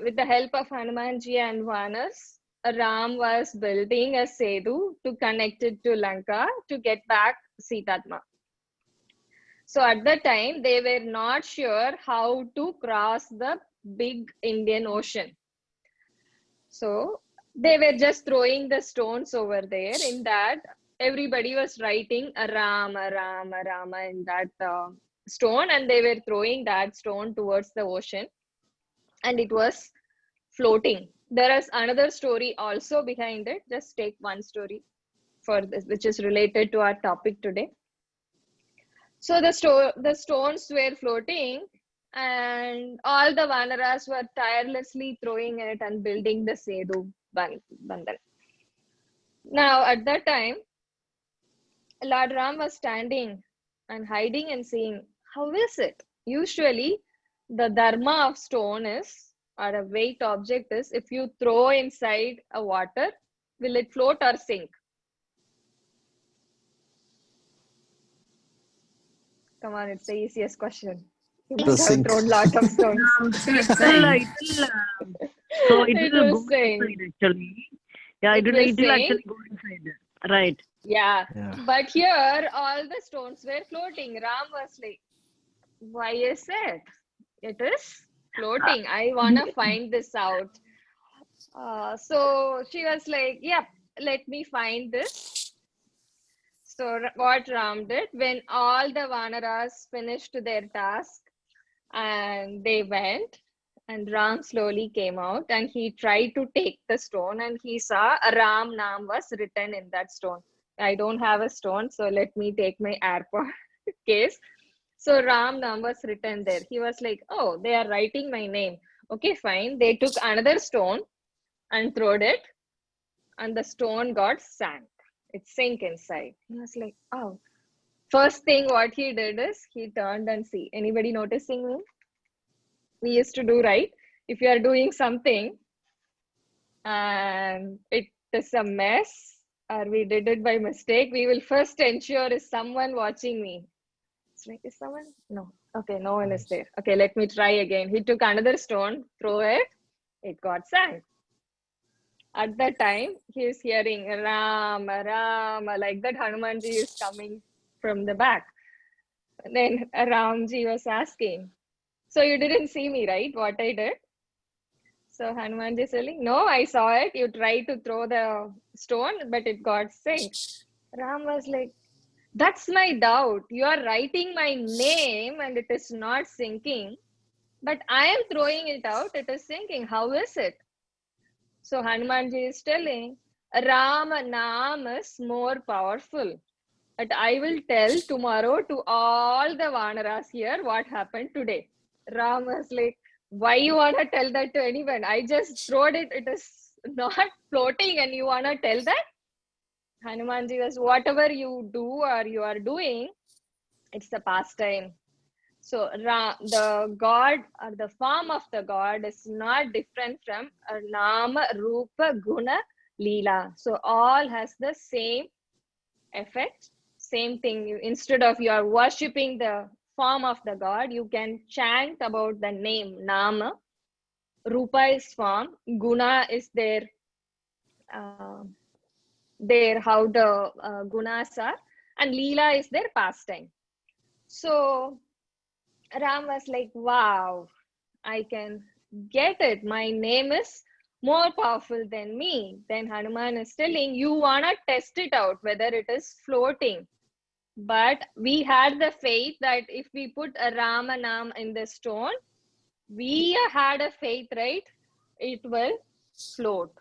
with the help of Hanumanji and Vanas, Ram was building a Sedu to connect it to Lanka to get back Sitatma. So at the time, they were not sure how to cross the big Indian Ocean. So they were just throwing the stones over there. In that, everybody was writing Rama, Rama, Rama in that stone, and they were throwing that stone towards the ocean, and it was floating. There is another story also behind it. Just take one story for this, which is related to our topic today. So the stones were floating, and all the Vanaras were tirelessly throwing it and building the Sedu Bandhan. Now, at that time, Lord Ram was standing and hiding and saying, how is it? Usually, the dharma of stone is, or a weight object is, if you throw inside a water, will it float or sink? Come on, it's the easiest question. You must have sink. thrown lot of stones. It's gonna sink. So it It will will go sink. inside actually. Yeah, It it will will sink. actually go inside. Right. Yeah. Yeah. But here, all the stones were floating. Ram was like, why is it? It is floating. I want to find this out. So she was like, yep, let me find this. So what Ram did, when all the Vanaras finished their task and they went, and Ram slowly came out and he tried to take the stone and he saw Ram Nam was written in that stone. I don't have a stone, so let me take my airport case. So Ram Nam was written there. He was like, oh, they are writing my name. Okay, fine. They took another stone and throwed it, and the stone got sank. It sank inside. He was like, oh. First thing what he did is he turned and see. Anybody noticing me? We used to do, right? If you are doing something and it is a mess or we did it by mistake, we will first ensure, is someone watching me? It's like, is someone? No. Okay, no one is there. Okay, let me try again. He took another stone, throw it, it got sank. At that time, he is hearing Rama, Rama, like that Hanumanji is coming from the back. Then Ramji was asking, so you didn't see me, right? What I did? So Hanumanji is telling, no, I saw it. You tried to throw the stone, but it got sank. Ram was like, that's my doubt. You are writing my name and it is not sinking. But I am throwing it out. It is sinking. How is it? So Hanumanji is telling, Rama Naam is more powerful. But I will tell tomorrow to all the Vanaras here what happened today. Ram was like, why you want to tell that to anyone? I just throwed it. It is not floating and you want to tell that? Hanumanji was, whatever you do or you are doing, it's a pastime. So the god or the form of the god is not different from Nama, Rupa, Guna, Leela. So all has the same effect, same thing. Instead of you are worshipping the form of the god, you can chant about the name Nama. Rupa is form, Guna is their how the gunas are, and Leela is their pastime. So Ram was like, wow, I can get it. My name is more powerful than me. Then Hanuman is telling, you want to test it out, whether it is floating. But we had the faith that if we put a Ramanam in the stone, we had a faith, right? It will float.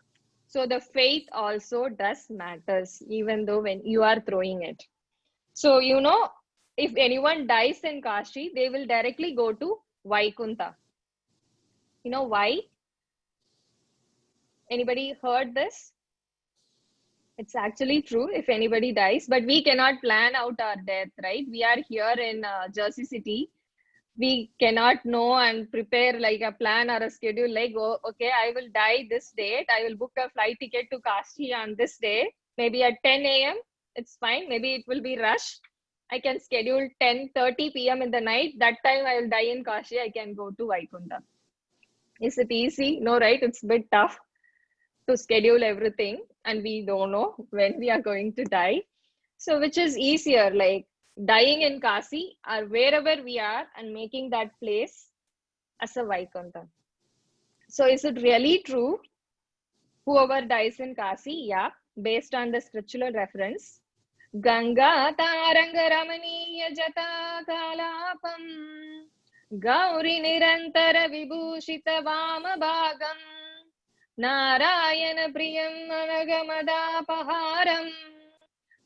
So the faith also does matters, even though when you are throwing it. So, you know, if anyone dies in Kashi, they will directly go to Vaikunta. You know why? Anybody heard this? It's actually true if anybody dies, but we cannot plan out our death, right? We are here in Jersey City. We cannot know and prepare like a plan or a schedule like, oh, okay, I will die this date. I will book a flight ticket to Kashi on this day, maybe at 10 a.m. It's fine. Maybe it will be rush. I can schedule 10:30 p.m. in the night. That time I will die in Kashi. I can go to Vaikunta. Is it easy? No, right? It's a bit tough to schedule everything and we don't know when we are going to die. So which is easier, like dying in Kasi or wherever we are and making that place as a Vaikunta? So is it really true? Whoever dies in Kasi, yeah, based on the scriptural reference, Ganga Taranga Ramaniya Jata Kalapam Gauri Nirantara Vibhushita Vama Bhagam Narayana Priyam Anagamadapaharam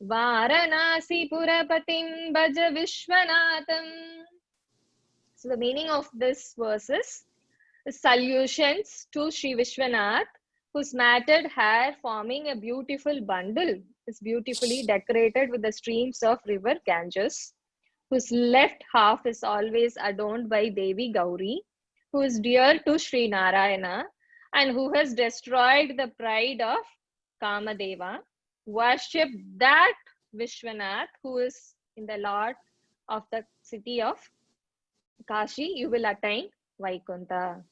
Varanasi Purapatim Bhaja Vishwanatham. So the meaning of this verse is solutions to Sri Vishwanath, whose matted hair forming a beautiful bundle is beautifully decorated with the streams of river Ganges, whose left half is always adorned by Devi Gauri, who is dear to Sri Narayana, and who has destroyed the pride of Kamadeva. Worship that Vishwanath, who is in the Lord of the city of Kashi, you will attain Vaikuntha.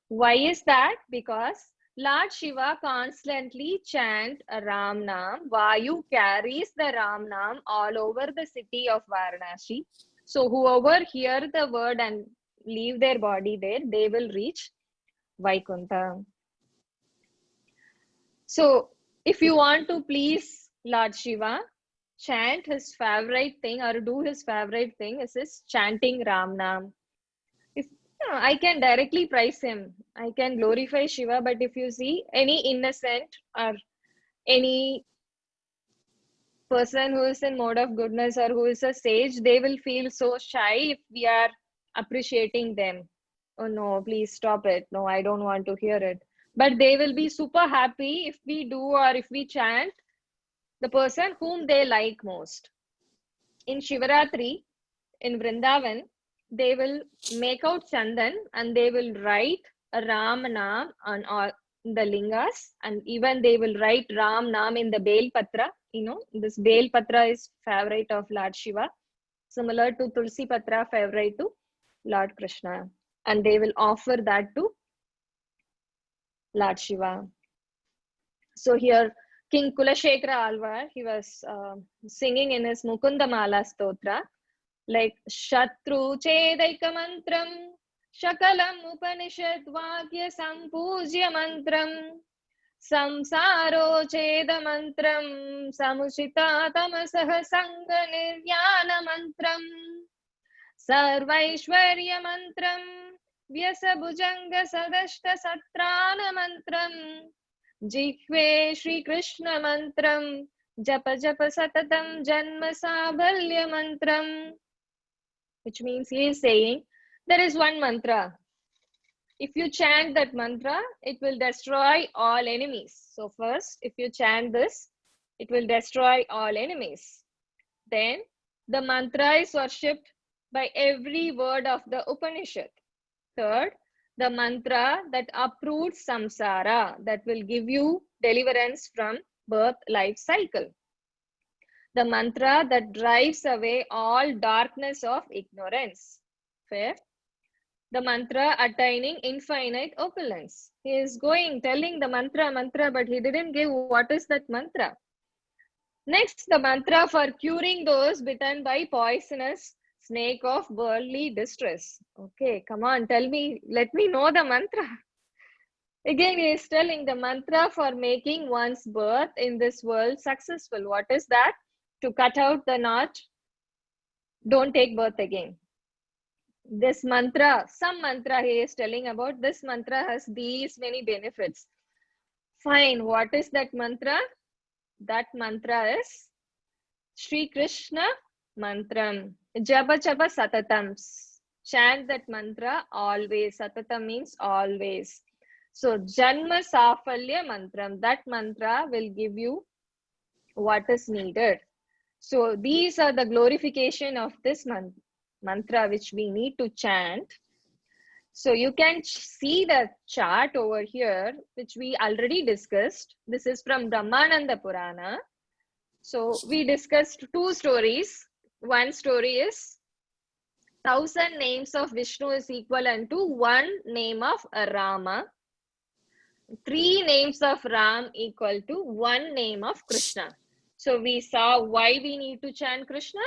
Why is that? Because Lord Shiva constantly chant a Ram Nam. Vayu carries the Ram Nam all over the city of Varanasi. So whoever hear the word and leave their body there, they will reach Vaikuntha. So if you want to please Lord Shiva, chant his favorite thing or do his favorite thing is his chanting Ram Nam. I can directly praise him. I can glorify Shiva, but if you see any innocent or any person who is in mode of goodness or who is a sage, they will feel so shy if we are appreciating them. Oh no, please stop it. No, I don't want to hear it. But they will be super happy if we do or if we chant the person whom they like most. In Shivaratri, in Vrindavan, they will make out Chandan and they will write a Ram Nam on all the lingas, and even they will write Ram Nam in the Bel Patra. You know, this Bel Patra is favorite of Lord Shiva, similar to Tulsi Patra, favorite to Lord Krishna, and they will offer that to Lord Shiva. So here, King Kulashekara Alvar, he was singing in his Mukunda Mala Stotra, like Shatru Chedaika Mantram, Shakalam Upanishad Vakya Sampujya Mantram, Samsaro Cheda Mantram, Samuchita Tamasaha Sanga Niryana Mantram, Sarvaishwarya Mantram, Vyasa Bhujanga Sadashta Satrana Mantram, Jihve Shri Krishna Mantram, Japa Japa Satatam Janma Sabalya Mantram. Which means he is saying there is one mantra. If you chant that mantra, it will destroy all enemies. So first, if you chant this, it will destroy all enemies. Then the mantra is worshipped by every word of the Upanishad. Third, the mantra that uproots samsara, that will give you deliverance from birth life cycle. The mantra that drives away all darkness of ignorance. Fifth, the mantra attaining infinite opulence. He is telling the mantra, but he didn't give what is that mantra. Next, the mantra for curing those bitten by poisonous snake of worldly distress. Okay, come on, tell me, let me know the mantra. Again, he is telling the mantra for making one's birth in this world successful. What is that? To cut out the knot, don't take birth again. This mantra, some mantra he is telling about, this mantra has these many benefits. Fine, what is that mantra? That mantra is Shri Krishna Mantram. Japa Japa Satatam. Chant that mantra always. Satatam means always. So Janma Safalya Mantram. That mantra will give you what is needed. So these are the glorification of this mantra which we need to chant. So you can see the chart over here, which we already discussed. This is from Brahmananda Purana. So we discussed two stories. One story is 1000 names of Vishnu is equivalent to one name of Rama. 3 names of Ram equal to one name of Krishna. So we saw why we need to chant Krishna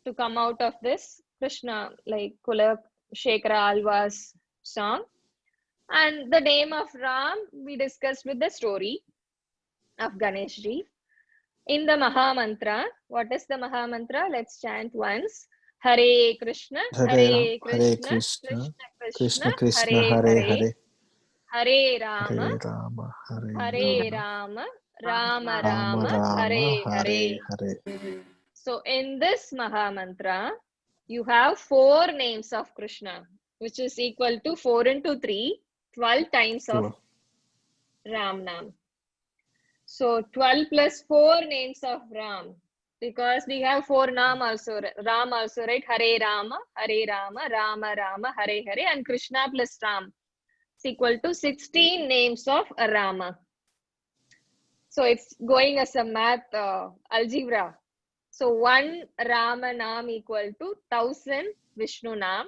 to come out of this Krishna, like Kulashekara Alvar's song. And the name of Ram we discussed with the story of Ganeshji. In the Maha Mantra, what is the Maha Mantra? Let's chant once. Hare Krishna, Hare Krishna, Krishna Krishna, Hare Hare Rama, Hare Rama, Rama Rama, Hare Hare. So in this Maha Mantra, You have 4 names of Krishna, which is equal to 4 into 3, 12 times of Ram Nam. So 12 plus 4 names of Ram, because we have 4 Ram also, right? Hare Rama, Rama Rama, Hare Hare, and Krishna plus Ram is equal to 16 names of Rama. So it's going as a math algebra. So 1 Rama Nam equal to 1000 Vishnu Nam.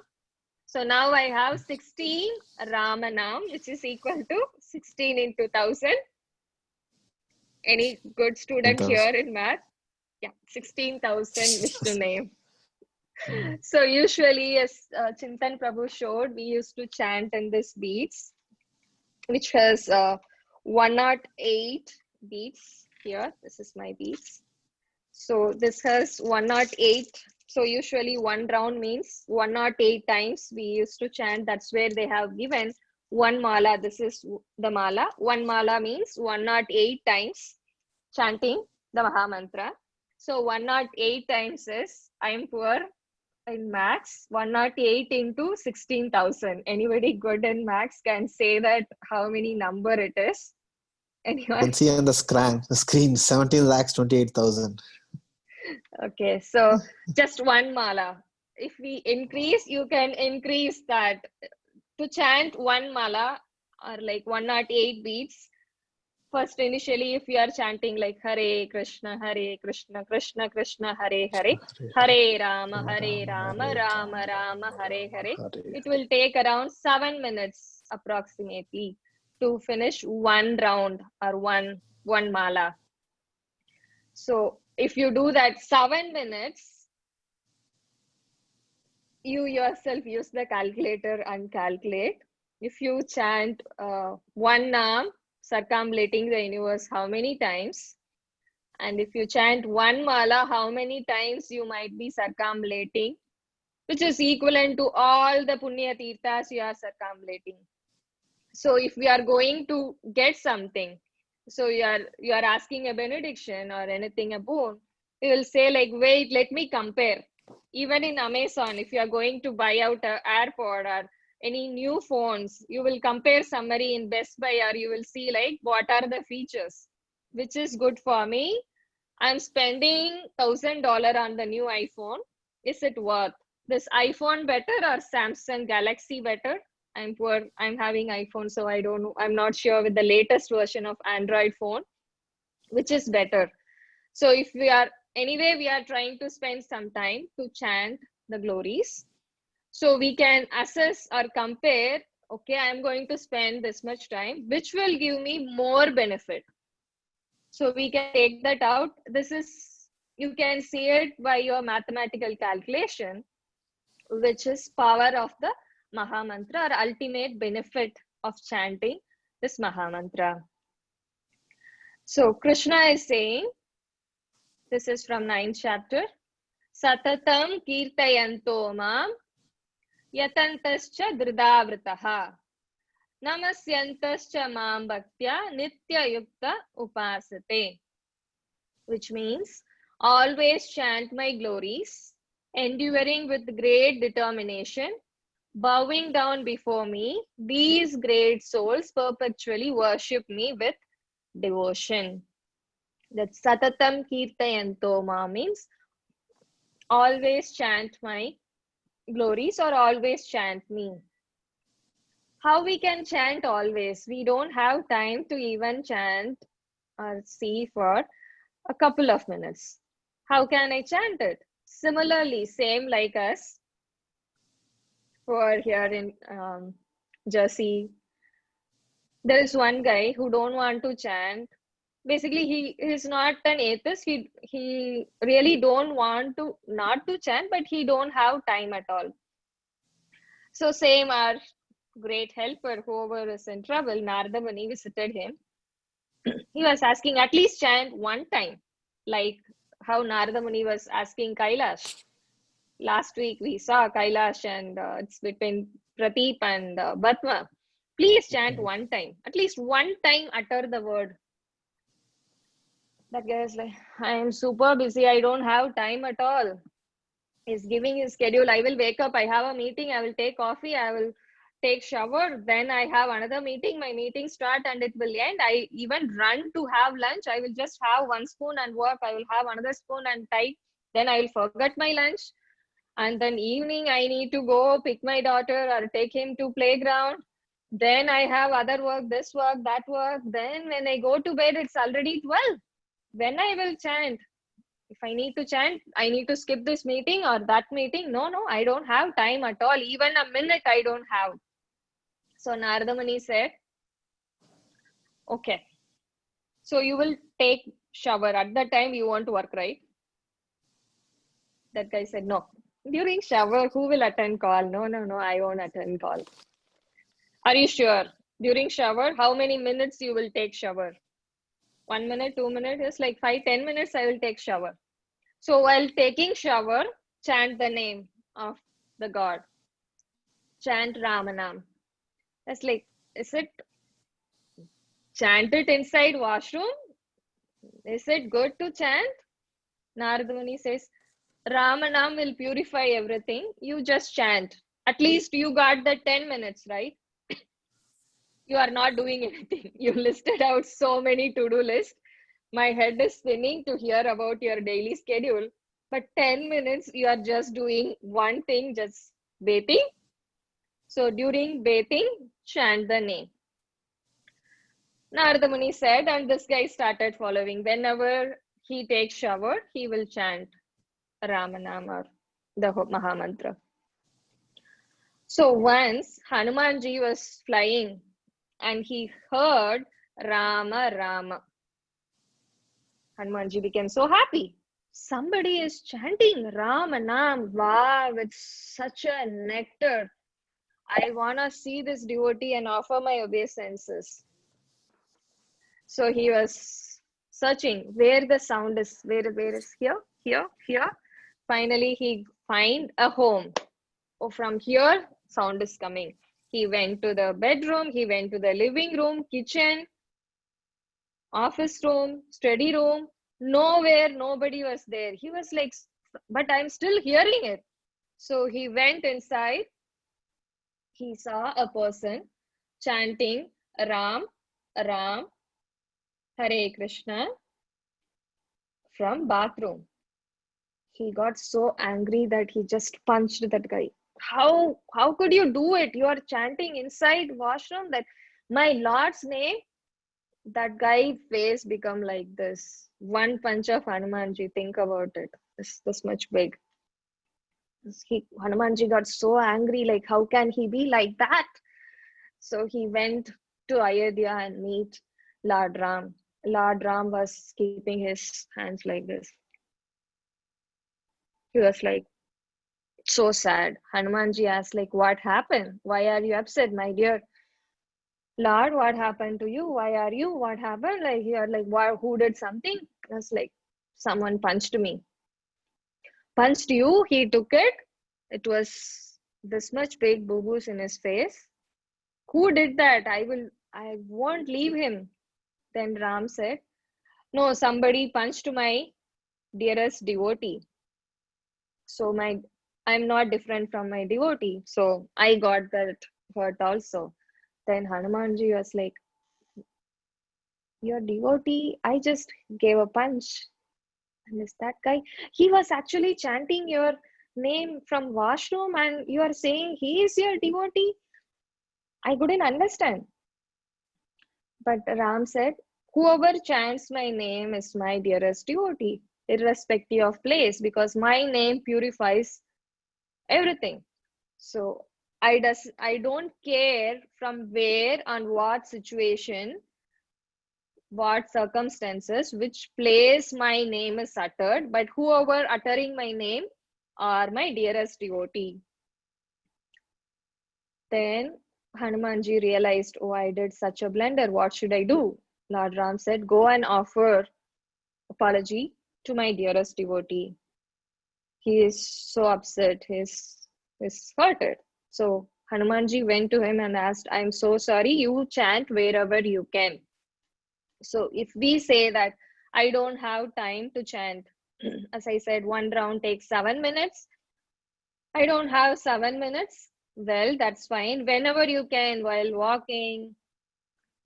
So now I have 16 Rama Nam, which is equal to 16 into 1000. Any good student here in math? Yeah, 16,000 Vishnu name. So usually, as Chintan Prabhu showed, we used to chant in this beats, which has 108 beats here. This is my beats. So this has 108. So usually 1 round means 108 times we used to chant. That's where they have given 1 mala. This is the mala. 1 mala means 108 times chanting the Maha Mantra. So 108 times is, I am poor in maths, 108 into 16,000. Anybody good in maths can say that how many number it is? Anyone? You can see on the screen 17,28,000. Okay, so just 1 mala. If we increase, you can increase that. To chant 1 mala or like 108 beats, first initially if you are chanting like Hare Krishna, Krishna Krishna, Hare Hare, Hare Rama, Rama Rama, Hare Hare, it will take around 7 minutes approximately to finish 1 round or one mala. So if you do that 7 minutes, you yourself use the calculator and calculate. If you chant 1 Nam, circumambulating the universe, how many times? And if you chant 1 mala, how many times you might be circumambulating, which is equivalent to all the Punya Tirthas you are circumambulating. So if we are going to get something, so you are asking a benediction or anything, a boon, you will say like, wait, let me compare. Even in Amazon, if you are going to buy out an AirPod or any new phones, you will compare summary in Best Buy, or you will see like what are the features, which is good for me. I'm spending $1,000 on the new iPhone. Is it worth? This iPhone better or Samsung Galaxy better? I'm poor. I'm having iPhone, so I don't know. I'm not sure with the latest version of Android phone, which is better. So if we are trying to spend some time to chant the glories. So we can assess or compare, okay, I'm going to spend this much time, which will give me more benefit. So we can take that out. This is, you can see it by your mathematical calculation, which is power of the Maha Mantra or ultimate benefit of chanting this Maha Mantra. So Krishna is saying, this is from 9th chapter, Satatam kirtayanto mam yatantascha dridhavrataha namasyantascha mam bhaktya nitya yukta upasate, which means always chant my glories, enduring with great determination, bowing down before me. These great souls perpetually worship me with devotion. That Satatam kirtayanto ma means always chant my glories or always chant me. How we can chant always? We don't have time to even chant or see for a couple of minutes. How can I chant it? Similarly, same like us for here in Jersey, there is one guy who don't want to chant. Basically, he is not an atheist. He really don't want to not to chant, but he don't have time at all. So same our great helper, whoever is in trouble, Narada Muni visited him. He was asking at least chant 1 time, like how Narada Muni was asking Kailash. Last week we saw Kailash and it's between Pradeep and Bhatma. Please chant 1 time. At least 1 time utter the word. That guy is like, I am super busy. I don't have time at all. He's giving his schedule. I will wake up, I have a meeting, I will take coffee, I will take shower, then I have another meeting, my meeting start and it will end. I even run to have lunch. I will just have one spoon and work. I will have another spoon and type. Then I will forget my lunch. And then evening I need to go pick my daughter or take him to playground. Then I have other work, this work, that work. Then when I go to bed, it's already 12. When I will chant? If I need to chant, I need to skip this meeting or that meeting. No, I don't have time at all. Even a minute I don't have. So Narada Muni said, okay, so you will take shower. At that time you want to work, right? That guy said, no. During shower, who will attend call? No, I won't attend call. Are you sure? During shower, how many minutes you will take shower? 1 minute, 2 minutes? It's like 5-10 minutes I will take shower. So while taking shower, chant the name of the God. Chant Ramanam. That's like, is it chant it inside washroom? Is it good to chant? Narada Muni says, Ramanam will purify everything. You just chant. At least you got the 10 minutes, right? You are not doing anything. You listed out so many to-do lists. My head is spinning to hear about your daily schedule. But 10 minutes, you are just doing one thing, just bathing. So during bathing, chant the name. Narada Muni said, and this guy started following. Whenever he takes shower, he will chant Ramanam or the Mahamantra. So once Hanumanji was flying and he heard Rama, Rama. Hanumanji became so happy. Somebody is chanting Ramanam. Wow, it's such a nectar. I want to see this devotee and offer my obeisances. So he was searching where the sound is. Where is here? Finally, he find a home. Oh, from here, sound is coming. He went to the bedroom. He went to the living room, kitchen, office room, study room. Nowhere, nobody was there. He was like, but I'm still hearing it. So he went inside. He saw a person chanting Ram, Ram, Hare Krishna from bathroom. He got so angry that he just punched that guy. How could you do it? You are chanting inside washroom that my Lord's name. That guy face become like this. One punch of Hanumanji, think about it. This much big. Hanumanji got so angry, like how can he be like that? So he went to Ayodhya and meet Lord Ram. Lord Ram was keeping his hands like this. He was like so sad. Hanumanji asked, like, what happened? Why are you upset, my dear Lord? What happened to you? Why are you? What happened? Like, you're like, who did something? I was like, someone punched me. Punched you? He took it. It was this much big boo-boos in his face. Who did that? I won't leave him. Then Ram said, no, somebody punched my dearest devotee. So I'm not different from my devotee. So I got that hurt also. Then Hanumanji was like, your devotee, I just gave a punch. And is that guy? He was actually chanting your name from washroom and you are saying he is your devotee? I couldn't understand. But Ram said, whoever chants my name is my dearest devotee, irrespective of place, because my name purifies everything. So I don't care from where, on what situation, what circumstances, which place my name is uttered, but whoever uttering my name are my dearest devotee. Then Hanumanji realized, oh, I did such a blunder. What should I do? Lord Ram said, go and offer apology to my dearest devotee. He is so upset. He's hurted. So Hanumanji went to him and asked, I'm so sorry. You chant wherever you can. So if we say that I don't have time to chant, as I said, one round takes 7 minutes. I don't have 7 minutes. Well, that's fine. Whenever you can, while walking,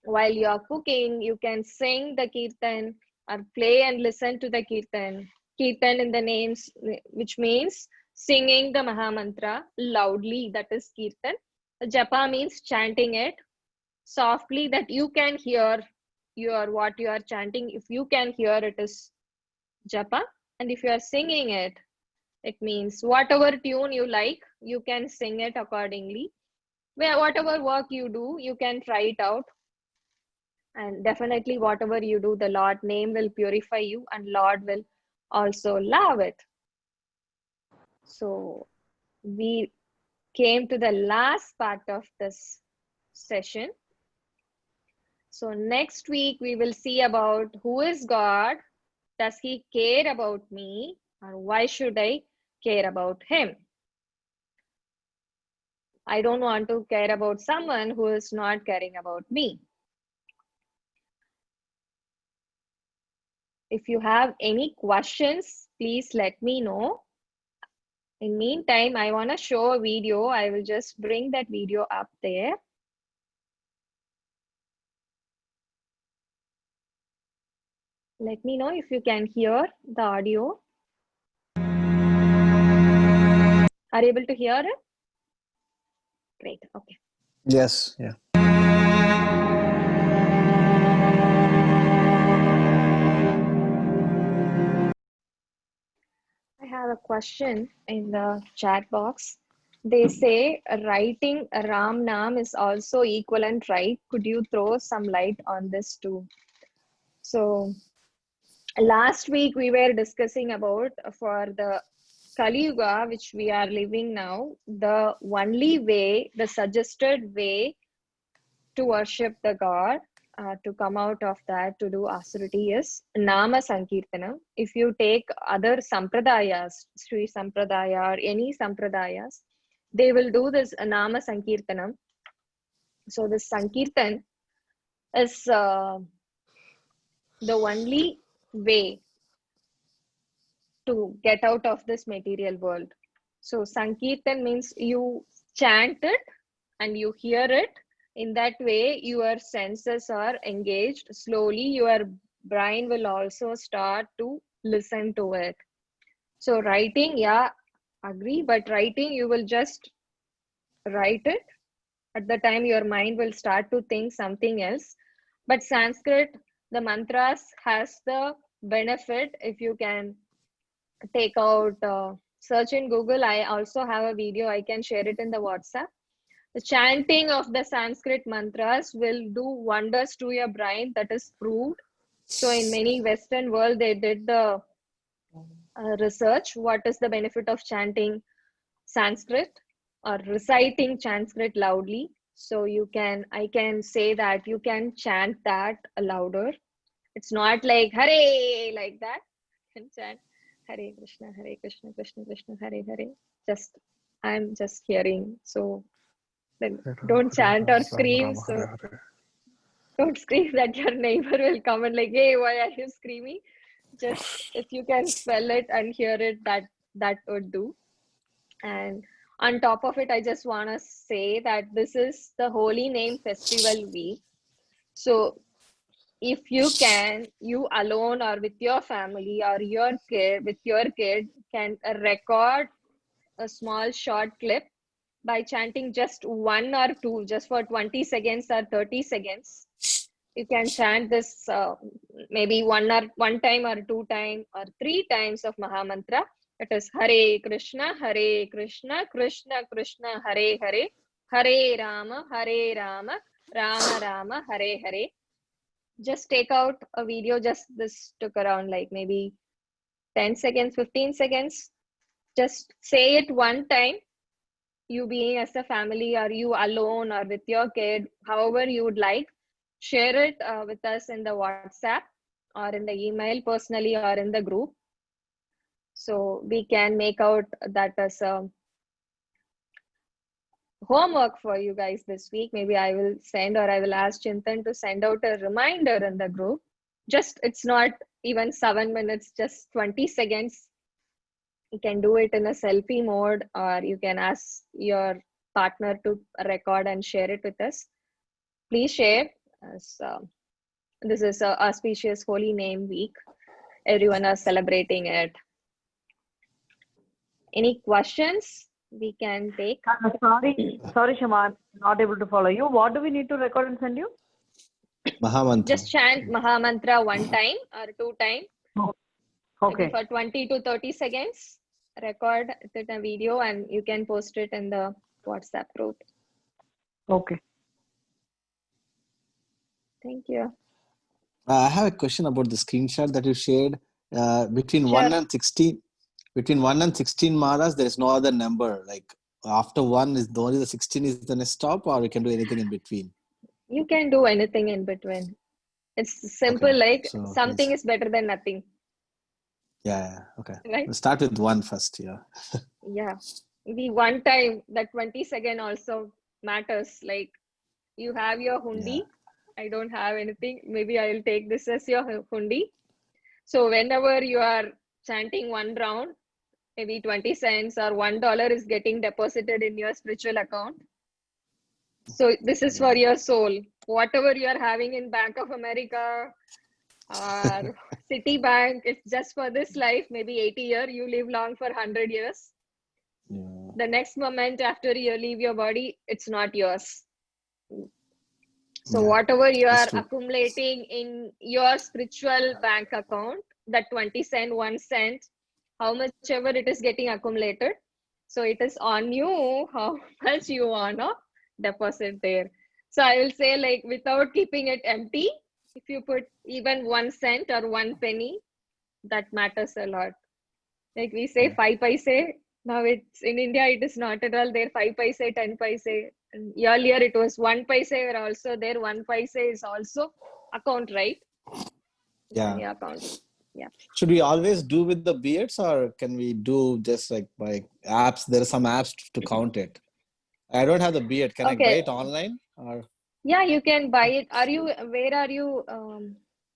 while you're cooking, you can sing the kirtan or play and listen to the kirtan. Kirtan in the names, which means singing the Mahamantra loudly, that is kirtan. Japa means chanting it softly that you can hear what you are chanting. If you can hear, it is japa. And if you are singing it, it means whatever tune you like, you can sing it accordingly. Whatever work you do, you can try it out. And definitely whatever you do, the Lord name will purify you and Lord will also love it. So we came to the last part of this session. So next week we will see about who is God, does he care about me, or why should I care about him? I don't want to care about someone who is not caring about me. If you have any questions, please let me know. In meantime, I want to show a video. I will just bring that video up there. Let me know if you can hear the audio. Are you able to hear it? Great, okay. Yes, yeah. I have a question in the chat box. They say writing Ram Nam is also equivalent, right? Could you throw some light on this too? So last week we were discussing about for the Kali Yuga, which we are living now, the only way, the suggested way to worship the God, to come out of that, to do austerity is Nama Sankirtanam. If you take other Sampradayas, Sri Sampradaya or any Sampradayas, they will do this Nama Sankirtanam. So this Sankirtan is the only way to get out of this material world. So Sankirtan means you chant it and you hear it. In that way, your senses are engaged. Slowly, your brain will also start to listen to it. So writing, yeah, agree. But writing, you will just write it. At the time, your mind will start to think something else. But Sanskrit, the mantras has the benefit. If you can take out, search in Google. I also have a video. I can share it in the WhatsApp. The chanting of the Sanskrit mantras will do wonders to your brain. That is proved. So in many Western world, they did the research. What is the benefit of chanting Sanskrit or reciting Sanskrit loudly? So I can say that you can chant that louder. It's not like Hare, like that. You can chant Hare Krishna, Krishna Krishna, Hare Hare. I'm just hearing. So then don't chant or scream. So don't scream that your neighbor will come and like, hey, why are you screaming? Just if you can spell it and hear it, that would do. And on top of it, I just want to say that this is the Holy Name Festival week. So if you can, you alone or with your family or your kid, with your kid, can record a small short clip by chanting just one or two, just for 20 seconds or 30 seconds. You can chant this maybe one time or two time or three times of Mahamantra. It is Hare Krishna, Krishna Krishna, Hare Hare, Hare Rama, Rama Rama, Hare Hare. Just take out a video. Just this took around like maybe 10 seconds, 15 seconds. Just say it one time. You being as a family or you alone or with your kid, however you would like, share it with us in the WhatsApp or in the email personally or in the group. So we can make out that as a homework for you guys this week. Maybe I will send or I will ask Chintan to send out a reminder in the group. Just, it's not even 7 minutes, just 20 seconds. You can do it in a selfie mode, or you can ask your partner to record and share it with us. Please share. As, this is a auspicious Holy Name Week. Everyone is celebrating it. Any questions we can take? Sorry, Shama, not able to follow you. What do we need to record and send you? Mahamantra. Just chant Mahamantra one time or 2 times. Okay. Maybe for 20 to 30 seconds. Record it in a video and you can post it in the WhatsApp group. Okay. Thank you. I have a question about the screenshot that you shared. Between Sure. 1 and 16, between 1 and 16 malas, there is no other number. Like after 1 is only the 16 is the next stop, or we can do anything in between. You can do anything in between. It's simple, Okay. like So something is better than nothing. Yeah. Okay. Right? We'll start with 1 first. Yeah. Yeah. The one time, that 20-second also matters. Like you have your hundi. Yeah. I don't have anything. Maybe I'll take this as your hundi. So whenever you are chanting 1 round, maybe 20 cents or $1 is getting deposited in your spiritual account. So this is for your soul. Whatever you are having in Bank of America or Citibank, it's just for this life. Maybe 80 years, you live long for 100 years. Yeah. The next moment after you leave your body, it's not yours. So Yeah, whatever you are that's true. accumulating in your spiritual bank account, that 20 cent, 1 cent, how much ever it is getting accumulated. So it is on you how much you wanna deposit there. So I will say, like, without keeping it empty, if you put even 1 cent or 1 penny, that matters a lot. Like we say 5 paise. Now it's in India, it is not at all there. 5 paise, 10 paise. And earlier it was 1 paise were also there. 1 paise is also account, right? It's Yeah. in your account. Yeah. Should we always do with the beards, or can we do just like by apps? There are some apps to count it. I don't have the beard. Can I buy Okay. it online or Yeah, you can buy it. Where are you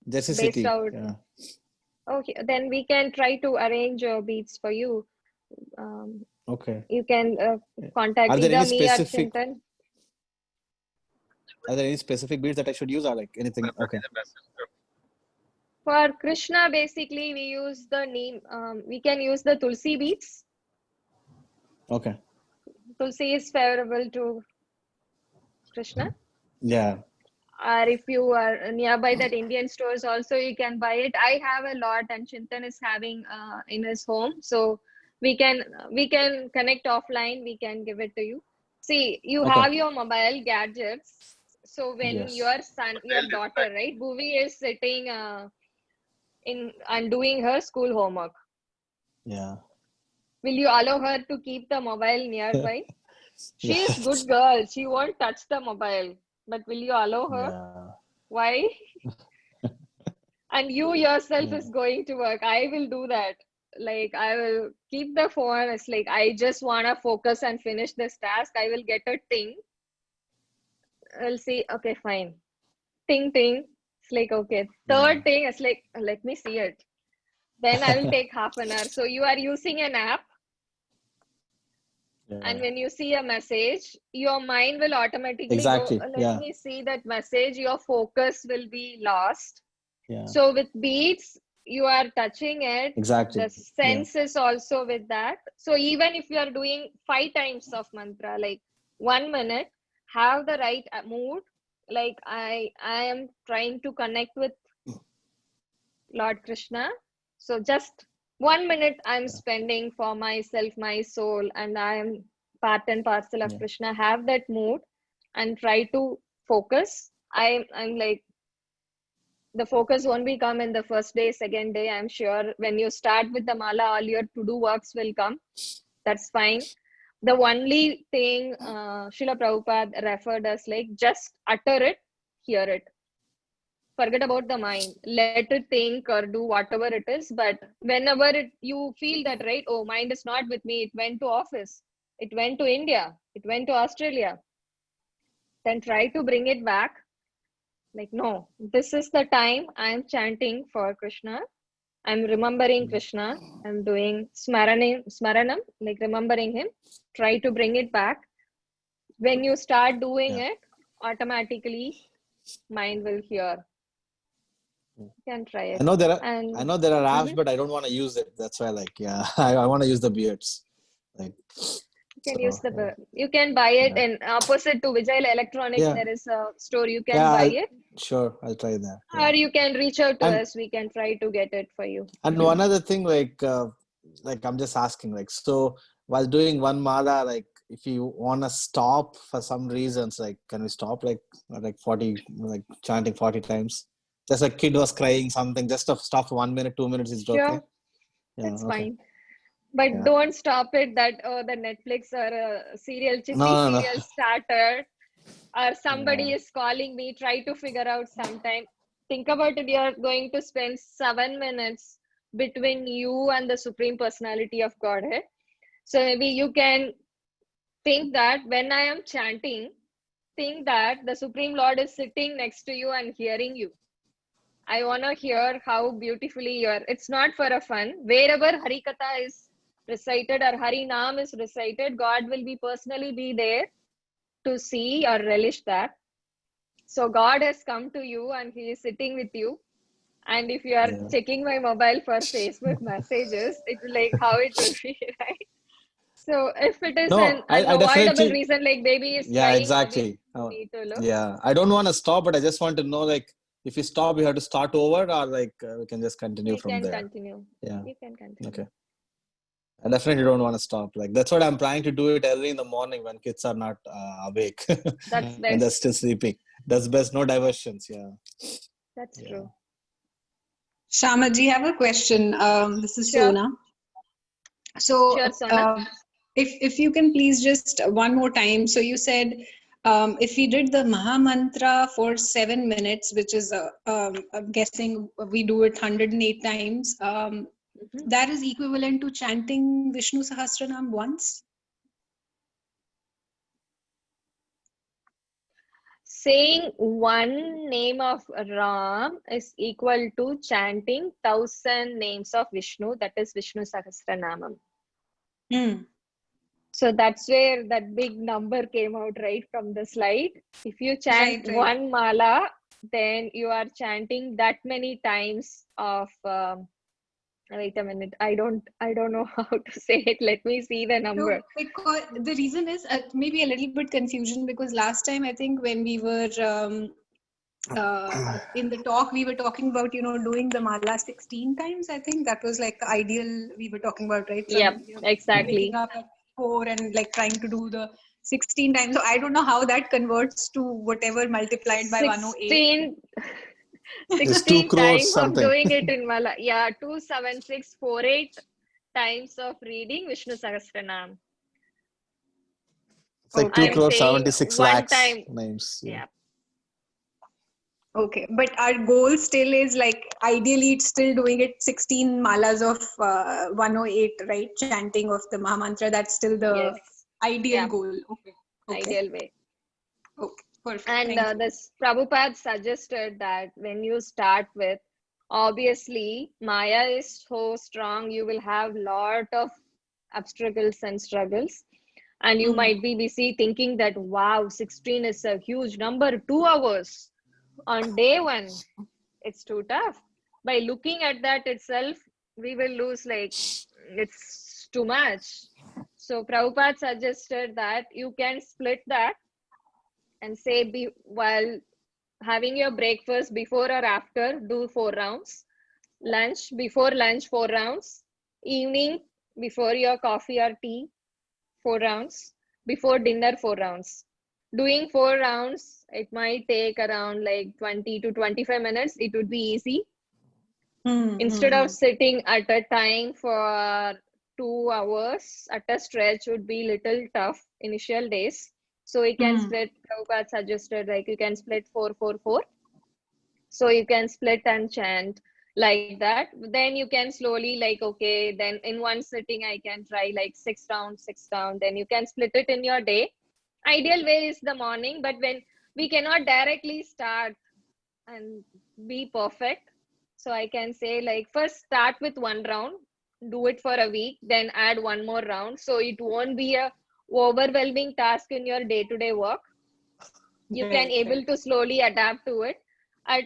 Jersey based City? out? Yeah. Okay, then we can try to arrange beats for you. Okay. You can contact Are there either any me or specific? Chintan. Are there any specific beads that I should use, or like anything? Okay. For Krishna, basically, we use the neem. We can use the Tulsi beads. Okay. Tulsi is favorable to Krishna. Yeah. Or if you are nearby that Indian stores, also you can buy it. I have a lot, and Chintan is having in his home, so we can connect offline. We can give it to you. See, you Okay. have your mobile gadgets. So when Yes. your son, your daughter, right, Bhuvi is sitting in and doing her school homework, Yeah. will you allow her to keep the mobile nearby? She is Yes. good girl. She won't touch the mobile. But will you allow her? Yeah. Why? And you yourself Yeah. is going to work. I will do that. Like I will keep the phone. It's like I just wanna focus and finish this task. I will get a ting. I'll see. Okay, fine. Ting ting. It's like okay. Third ting. It's like let me see it. Then I will take half an hour. So you are using an app. And when you see a message, your mind will automatically Exactly. go, let Yeah. me see that message. Your focus will be lost. Yeah. So with beats, you are touching it. Exactly. The sense is also with that. So even if you are doing 5 times of mantra, like 1 minute, have the right mood. Like I am trying to connect with Lord Krishna. So just 1 minute I'm spending for myself, my soul, and I am part and parcel of Krishna. Have that mood and try to focus. I'm like, the focus won't be come in the first day, second day. I'm sure when you start with the mala, all your to-do works will come. That's fine. The only thing Srila Prabhupada referred us like, just utter it, hear it. Forget about the mind. Let it think or do whatever it is. But whenever you feel that, right, oh, mind is not with me. It went to office. It went to India. It went to Australia. Then try to bring it back. Like, no, this is the time I'm chanting for Krishna. I'm remembering Krishna. I'm doing smaranam, like remembering him. Try to bring it back. When you start doing it, automatically mind will hear. You can try it. I know there are apps, Mhm. but I don't want to use it. That's why, like, I want to use the beards. Like, You can so, use you can buy it in opposite to Vijay Electronics. There is a store you can buy it. Sure, I'll try that. Or you can reach out to And us. We can try to get it for you. and one other thing, like I'm just asking, like, so while doing one mala, like, if you want to stop for some reasons, like, can we stop, like 40, like chanting 40 times? Just a kid was crying something, just to stop for 1 minute, 2 minutes, is it okay? Sure, Yeah, that's okay. fine. But Yeah. don't stop it that the Netflix or a serial, No. serial starter, or somebody Yeah. is calling me. Try to figure out sometime. Think about it. You're going to spend 7 minutes between you and the Supreme Personality of Godhead. So maybe you can think that when I am chanting, think that the Supreme Lord is sitting next to you and hearing you. I want to hear how beautifully you are. It's not for a fun. Wherever Harikatha is recited or Hari Naam is recited, God will be personally be there to see or relish that. So God has come to you and He is sitting with you. And if you are checking my mobile for Facebook messages, it will like how it will be, right? So if it is an I unavoidable definitely, reason, like baby is yeah, crying, exactly. obviously you need to look. Yeah, I don't want to stop, but I just want to know, like, if you stop, you have to start over, or like we can just continue You from can there. continue. Yeah. You can continue. Okay. I definitely don't want to stop. Like, that's what I'm trying to do it early in the morning when kids are not awake. That's and they're best. still sleeping. That's best. No diversions. Yeah. That's true. Shamaji, I have a question. This is Sure. Sona. So, Sure, Sona. if you can please just one more time. So you said if we did the Maha Mantra for 7 minutes, which is I'm guessing we do it 108 times. That is equivalent to chanting Vishnu Sahasranam once. Saying one name of Ram is equal to chanting 1000 names of Vishnu. That is Vishnu Sahasranamam. So that's where that big number came out right from the slide. If you chant one mala, then you are chanting that many times of wait a minute, I don't know how to say it. Let me see the number. No, because the reason is maybe a little bit confusion, because last time I think when we were in the talk, we were talking about, doing the mala 16 times. I think that was like the ideal we were talking about, right? Yep, exactly. Waking up at 4 and like trying to do the 16 times. So I don't know how that converts to whatever multiplied by 108. 16 times something. of doing it in Mala. Yeah, 27648 times of reading Vishnu Sahasranam. It's like 2 crore 76 lakhs names. Yeah. Okay, but our goal still is like ideally it's still doing it 16 malas of 108, right? Chanting of the Maha Mantra. That's still the ideal goal. Okay. Ideal way. Okay, perfect. And this Prabhupada suggested that when you start with, obviously Maya is so strong, you will have lot of obstacles and struggles. And you might be busy thinking that, wow, 16 is a huge number, 2 hours. On day 1, it's too tough. By looking at that itself, we will lose, like, it's too much. So Prabhupada suggested that you can split that and say while having your breakfast before or after, do 4 rounds. Before lunch, 4 rounds. Evening, before your coffee or tea, 4 rounds. Before dinner, 4 rounds. Doing 4 rounds, it might take around like 20 to 25 minutes. It would be easy. Instead of sitting at a time for 2 hours at a stretch would be little tough initial days. So you can split. Prabhupada suggested like you can split 4-4-4. So you can split and chant like that. Then you can slowly like, okay, then in one sitting I can try like 6 rounds. Then you can split it in your day. Ideal way is the morning, but when we cannot directly start and be perfect, So I can say like first start with one round, do it for a week, then add one more round. So it won't be a overwhelming task in your day-to-day work. You can able to slowly adapt to it. At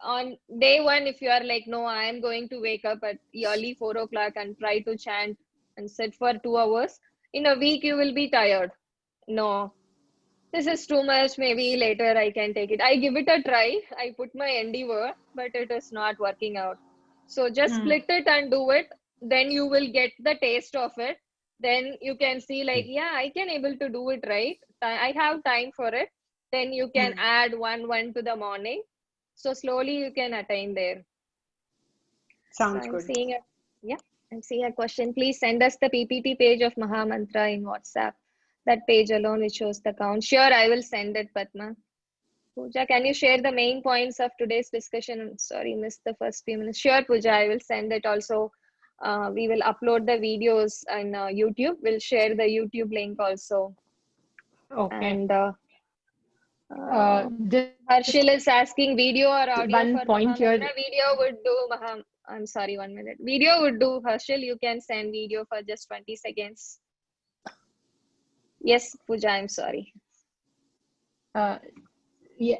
on day one, if you are like, no, I am going to wake up at early 4 o'clock and try to chant and sit for 2 hours, in a week you will be tired. No, this is too much. Maybe later I can take it. I give it a try. I put my endeavor, but it is not working out. So just split it and do it. Then you will get the taste of it. Then you can see like, yeah, I can able to do it, right? I have time for it. Then you can add one to the morning. So slowly you can attain there. Sounds I'm good. seeing I'm seeing a question. Please send us the PPT page of Mahamantra in WhatsApp. That page alone which shows the count. Sure, I will send it, Padma. Pooja, can you share the main points of today's discussion? Sorry, missed the first few minutes. Sure, Pooja, I will send it also. We will upload the videos on YouTube. We'll share the YouTube link also. Okay. And Just Harshil is asking video or audio one for point here. Mahamantra. Video would do I'm sorry, 1 minute. Video would do, Harshil. You can send video for just 20 seconds. Yes, Pooja, I'm sorry. Yeah,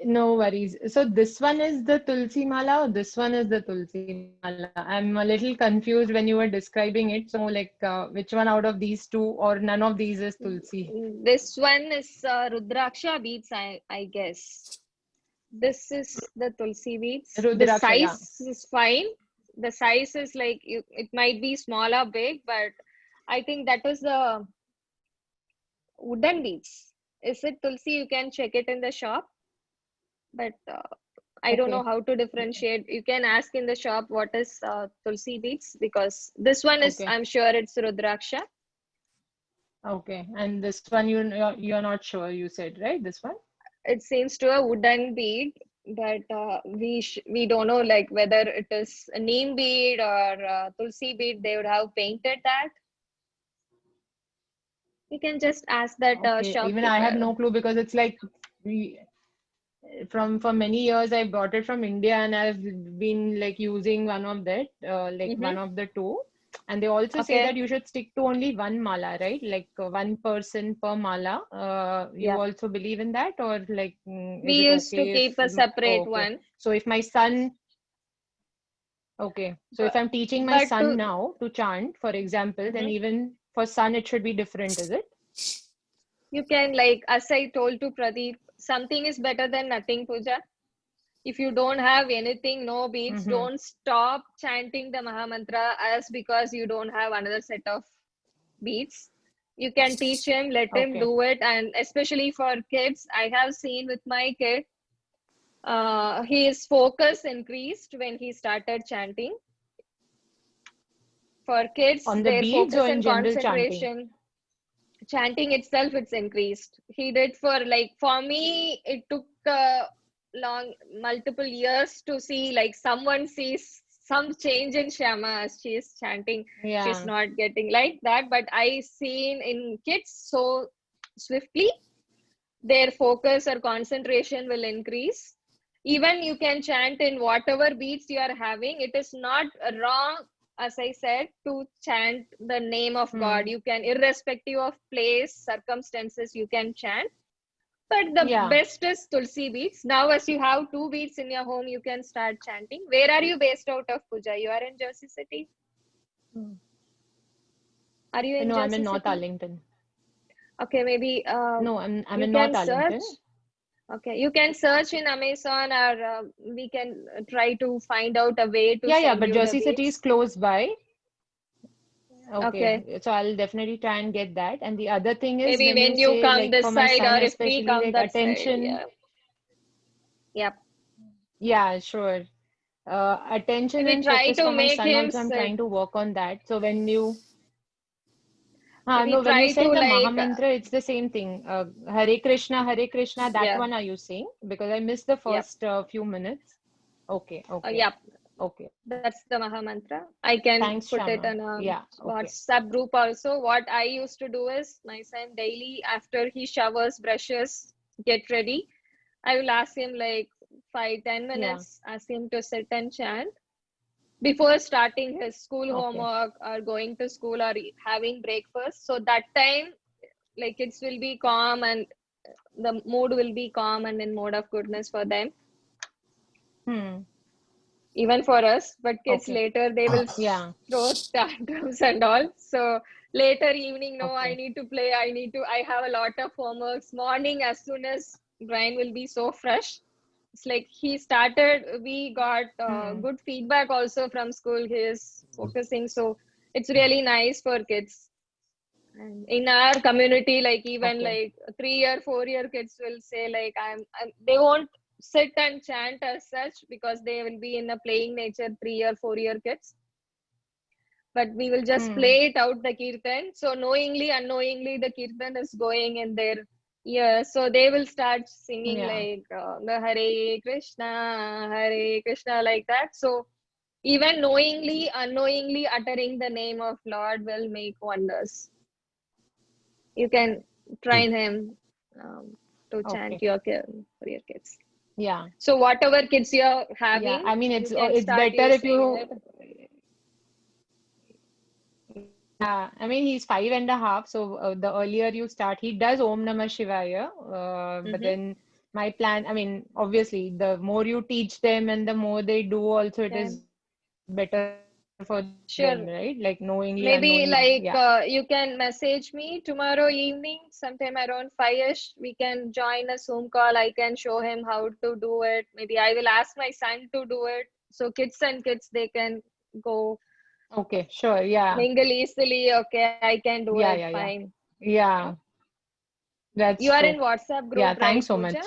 no worries. So this one is the Tulsi Mala or this one is the Tulsi Mala? I'm a little confused when you were describing it. So like which one out of these two or none of these is Tulsi? This one is Rudraksha beads, I guess. This is the Tulsi beads. The Rudraksha, size is fine. The size is like, it might be small or big, but I think that is the wooden beads. Is it Tulsi? You can check it in the shop. But I don't know how to differentiate. You can ask in the shop what is Tulsi beads, because this one is, I'm sure it's Rudraksha. Okay, and this one you're not sure, you said, right? This one? It seems to a wooden bead, but we don't know like whether it is a neem bead or Tulsi bead. They would have painted that. You can just ask that shopkeeper. Even I have no clue, because it's like for many years I bought it from India and I've been like using one of that, one of the two. And they also say that you should stick to only one mala, right? Like one person per mala. You also believe in that, or like we used to keep a separate one. So if my son, so if I'm teaching my son now to chant, for example, then even for son it should be different, is it? You can, like, as I told to Pradeep, something is better than nothing, Pooja. If you don't have anything, no beads, don't stop chanting the Mahamantra as because you don't have another set of beads. You can teach him, let him do it. And especially for kids, I have seen with my kid, his focus increased when he started chanting. For kids, on the their beads focus or in and general concentration. Chanting itself, it's increased. He did for me, it took multiple years to see, like, someone sees some change in Shama as she is chanting. She's not getting like that, but I seen in kids so swiftly, their focus or concentration will increase. Even you can chant in whatever beats you are having. It is not wrong, as I said, to chant the name of God. You can, irrespective of place, circumstances, you can chant. But the best is Tulsi beads. Now, as you have 2 beads in your home, you can start chanting. Where are you based out of, Pooja? You are in Jersey City? Are you in No, Jersey I'm in North City? Arlington. Okay, maybe. No, I'm in North Arlington. Okay, you can search in Amazon, or we can try to find out a way to send but you Jersey the City is beads. close by. Okay, so I'll definitely try and get that. And the other thing is, maybe when when you you say, come like, this for my side, son or if we especially, come like that attention. side, Yep. Yeah, sure. Attention Maybe and try focus to for my make son him also, I'm sit. trying to work on that. So when you Maybe when you try said to, the like, Mahamantra, it's the same thing. Hare Krishna, that one are you saying? Because I missed the first few minutes. Okay. Yep. Okay. That's the Mahamantra. I can Thanks, put it Shama. in a Yeah, okay. WhatsApp group also. What I used to do is, my son daily, after he showers, brushes, get ready, I will ask him, like, 5-10 minutes, ask him to sit and chant before starting his school homework or going to school or having breakfast. So that time, like, kids will be calm and the mood will be calm and in mode of goodness for them. Even for us, but kids later, they will throw tantrums and all. So later evening, no, I need to play. I have a lot of homeworks. Morning, as soon as Brian will be so fresh. It's like he started, we got good feedback also from school. He is focusing. So it's really nice for kids. And in our community, like even like 3-year, 4-year kids will say like, they won't sit and chant as such because they will be in a playing nature, 3-year, 4-year kids. But we will just play it out the kirtan. So knowingly, unknowingly, the kirtan is going in their ears. So they will start singing like the Hare Krishna, like that. So even knowingly, unknowingly uttering the name of Lord will make wonders. You can train him to chant for your kids. Yeah. So whatever kids you're having, Yeah, I mean, it's start better if using you. it. Yeah, I mean, he's 5.5, so the earlier you start, he does Om Namah Shivaya. But then my plan, I mean, obviously, the more you teach them and the more they do, also it is better for them, right? Like knowingly, Maybe unknowingly. like you can message me tomorrow evening, sometime around 5ish. We can join a Zoom call. I can show him how to do it. Maybe I will ask my son to do it. So kids, they can go. Okay, sure. Yeah. Mingle easily. Okay, I can do it. Yeah. Fine. Yeah. That's You are true. in WhatsApp group, Yeah, right, thanks so Pooja? much.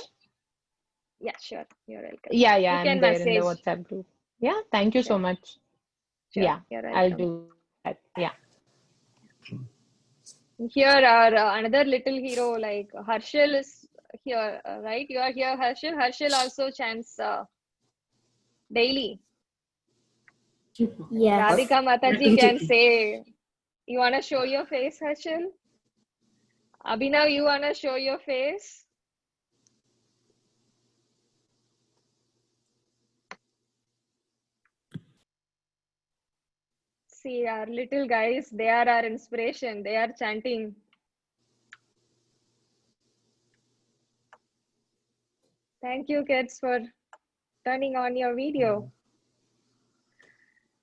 Yeah, sure. You're welcome. Yeah, You I'm can there in the message. WhatsApp group. Yeah, thank you so Sure. much. Sure. Yeah, You're I'll welcome. do that. Yeah. Here are another little hero like Harshil is here, right? You are here, Harshil. Harshil also chants daily. Yes. Radhika Mataji can say, you want to show your face, Harshil? Abhinav, you want to show your face? See, our little guys, they are our inspiration. They are chanting. Thank you, kids, for turning on your video.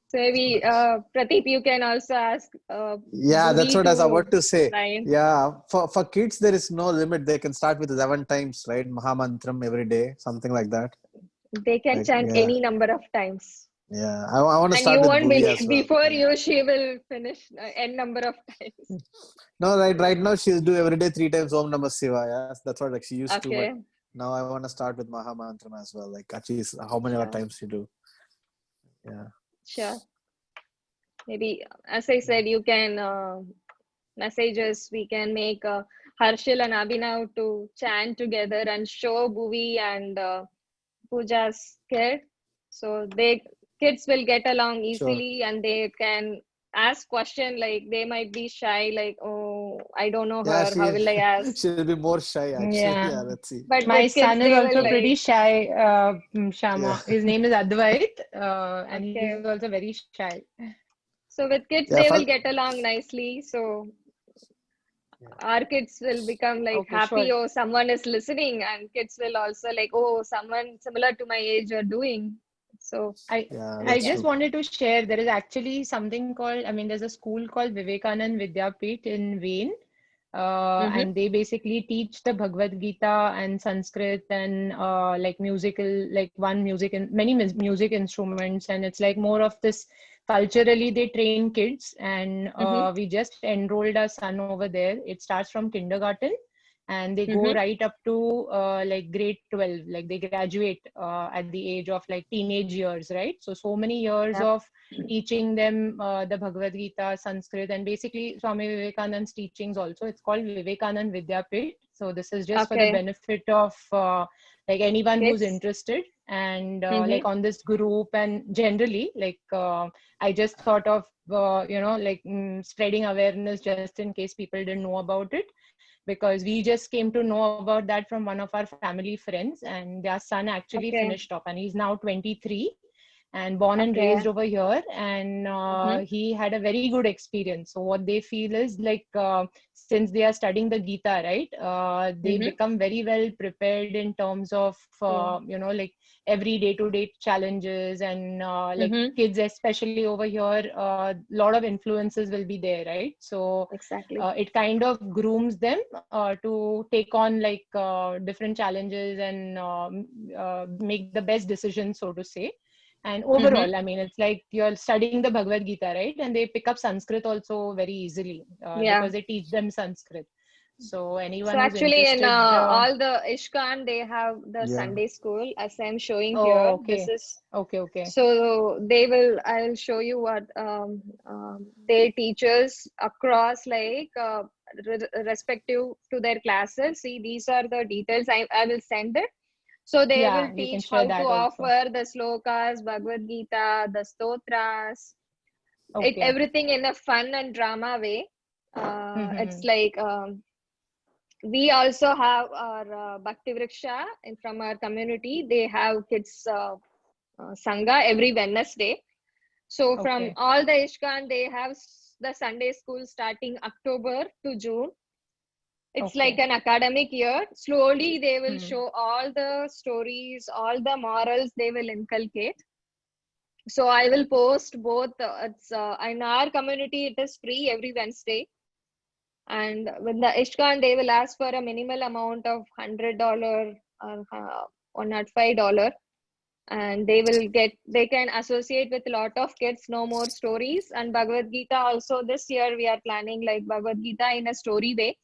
So maybe Pradeep, you can also ask. That's what I was about to say. Ryan. Yeah, for kids there is no limit. They can start with 11 times, right? Mahamantram every day, something like that. They can chant any number of times. Yeah, I want to And start you with won't Bhuvi believe, as well. before you, she will finish n number of times. No, right now she'll do every day 3 times Om Namah Shivaya. That's what like she used to. But now I want to start with Mahamantram as well. Like at least how many times you do. Yeah. Sure. Maybe, as I said, you can message us. We can make Harshil and Abhinav to chant together and show Bhuvi and Pooja's kid. So kids will get along easily and they can ask question, like they might be shy, like, oh, I don't know her, how will I ask? She'll be more shy actually. Yeah, let's see. But my with son kids, is also will, pretty shy, Shama. His name is Advait, and he's also very shy. So with kids, they will get along nicely. So our kids will become like happy, oh, someone is listening, and kids will also like, oh, someone similar to my age are doing. So I just wanted to share, there is actually something called, I mean, there's a school called Vivekanand Vidyapeeth in Vain. And they basically teach the Bhagavad Gita and Sanskrit and like musical, like many music instruments. And it's like more of this culturally they train kids. And we just enrolled our son over there. It starts from kindergarten. And they go right up to like grade 12, like they graduate at the age of like teenage years, right? So many years of teaching them the Bhagavad Gita, Sanskrit, and basically Swami Vivekanand's teachings also. It's called Vivekanand Vidyapeeth. So this is just for the benefit of like anyone who's interested. And like on this group and generally, like I just thought of, like spreading awareness just in case people didn't know about it. because we just came to know about that from one of our family friends, and their son actually finished off, and he's now 23 and born and raised over here, and he had a very good experience. So what they feel is like, since they are studying the Gita, right, they become very well prepared in terms of you know, like every day-to-day challenges, and like kids especially over here, lot of influences will be there, right? So it kind of grooms them to take on like different challenges and make the best decisions, so to say. And overall, I mean, it's like you're studying the Bhagavad Gita, right? And they pick up Sanskrit also very easily because they teach them Sanskrit. So anyone who's actually interested, in all the ISKCON, they have the Sunday school, as I'm showing here. This is okay. So they will, I'll show you what their teachers across, like respective to their classes. See, these are the details. I will send it. So they will teach how to offer the slokas, Bhagavad Gita, the stotras, everything in a fun and drama way. It's like we also have our Bhakti Vriksha from our community. They have kids Sangha every Wednesday. So from all the ISKCON, they have the Sunday school starting October to June. It's like an academic year. Slowly, they will show all the stories, all the morals they will inculcate. So I will post both. It's in our community, it is free every Wednesday. And with the ISKCON, they will ask for a minimal amount of $100 or $105. And they can associate with a lot of kids, know more stories. And Bhagavad Gita also, this year we are planning like Bhagavad Gita in a story way.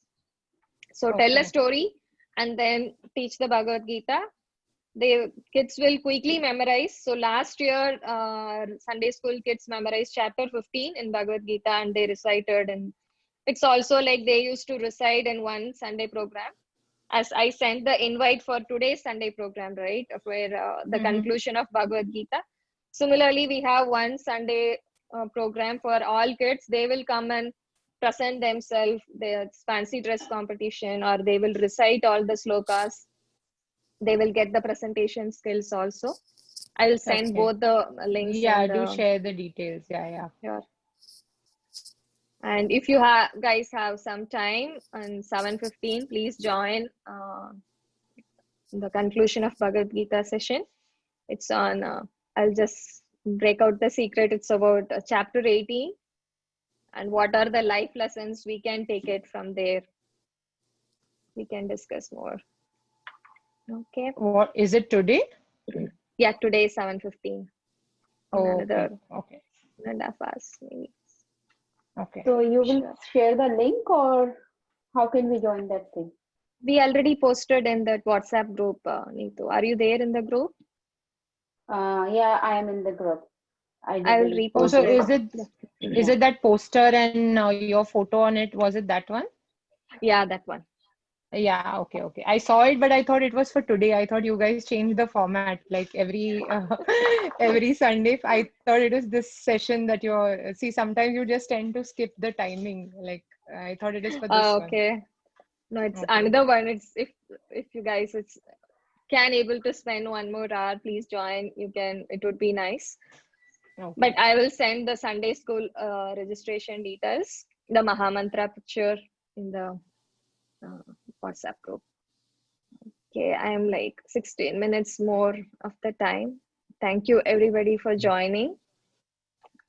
So tell a story and then teach the Bhagavad Gita. The kids will quickly memorize. So last year, Sunday school kids memorized chapter 15 in Bhagavad Gita, and they recited. And it's also like they used to recite in one Sunday program. As I sent the invite for today's Sunday program, right, where the conclusion of Bhagavad Gita. Similarly, we have one Sunday program for all kids. They will come and present themselves, their fancy dress competition, or they will recite all the slokas. They will get the presentation skills also. I will send both the links. Yeah, do share the details. Yeah. Sure. And if you guys have some time on 7:15, please join the conclusion of Bhagavad Gita session. It's on, I'll just break out the secret. It's about chapter 18. And what are the life lessons we can take it from there? We can discuss more. Okay. What is it today? Yeah, today is 7:15. Okay. 1.5 hours maybe. Okay. So you will share the link, or how can we join that thing? We already posted in that WhatsApp group, Neetu. Are you there in the group? Yeah, I am in the group. I will repost. So is it that poster and your photo on it? Was it that one? Yeah, that one. Yeah, okay. I saw it, but I thought it was for today. I thought you guys changed the format like every Sunday. I thought it was this session that you're. See, sometimes you just tend to skip the timing. Like I thought it is for this one. Okay. No, it's another one. It's if you guys can able to spend 1 more hour, please join. You can. It would be nice. Okay. But I will send the Sunday school registration details, the Mahamantra picture in the WhatsApp group. Okay, I am like 16 minutes more of the time. Thank you everybody for joining.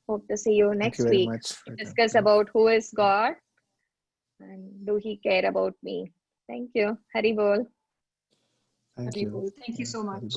Hope to see you next week. Discuss about who is God and do he care about me. Thank you. Hari Bol. Thank you. Thank you so much.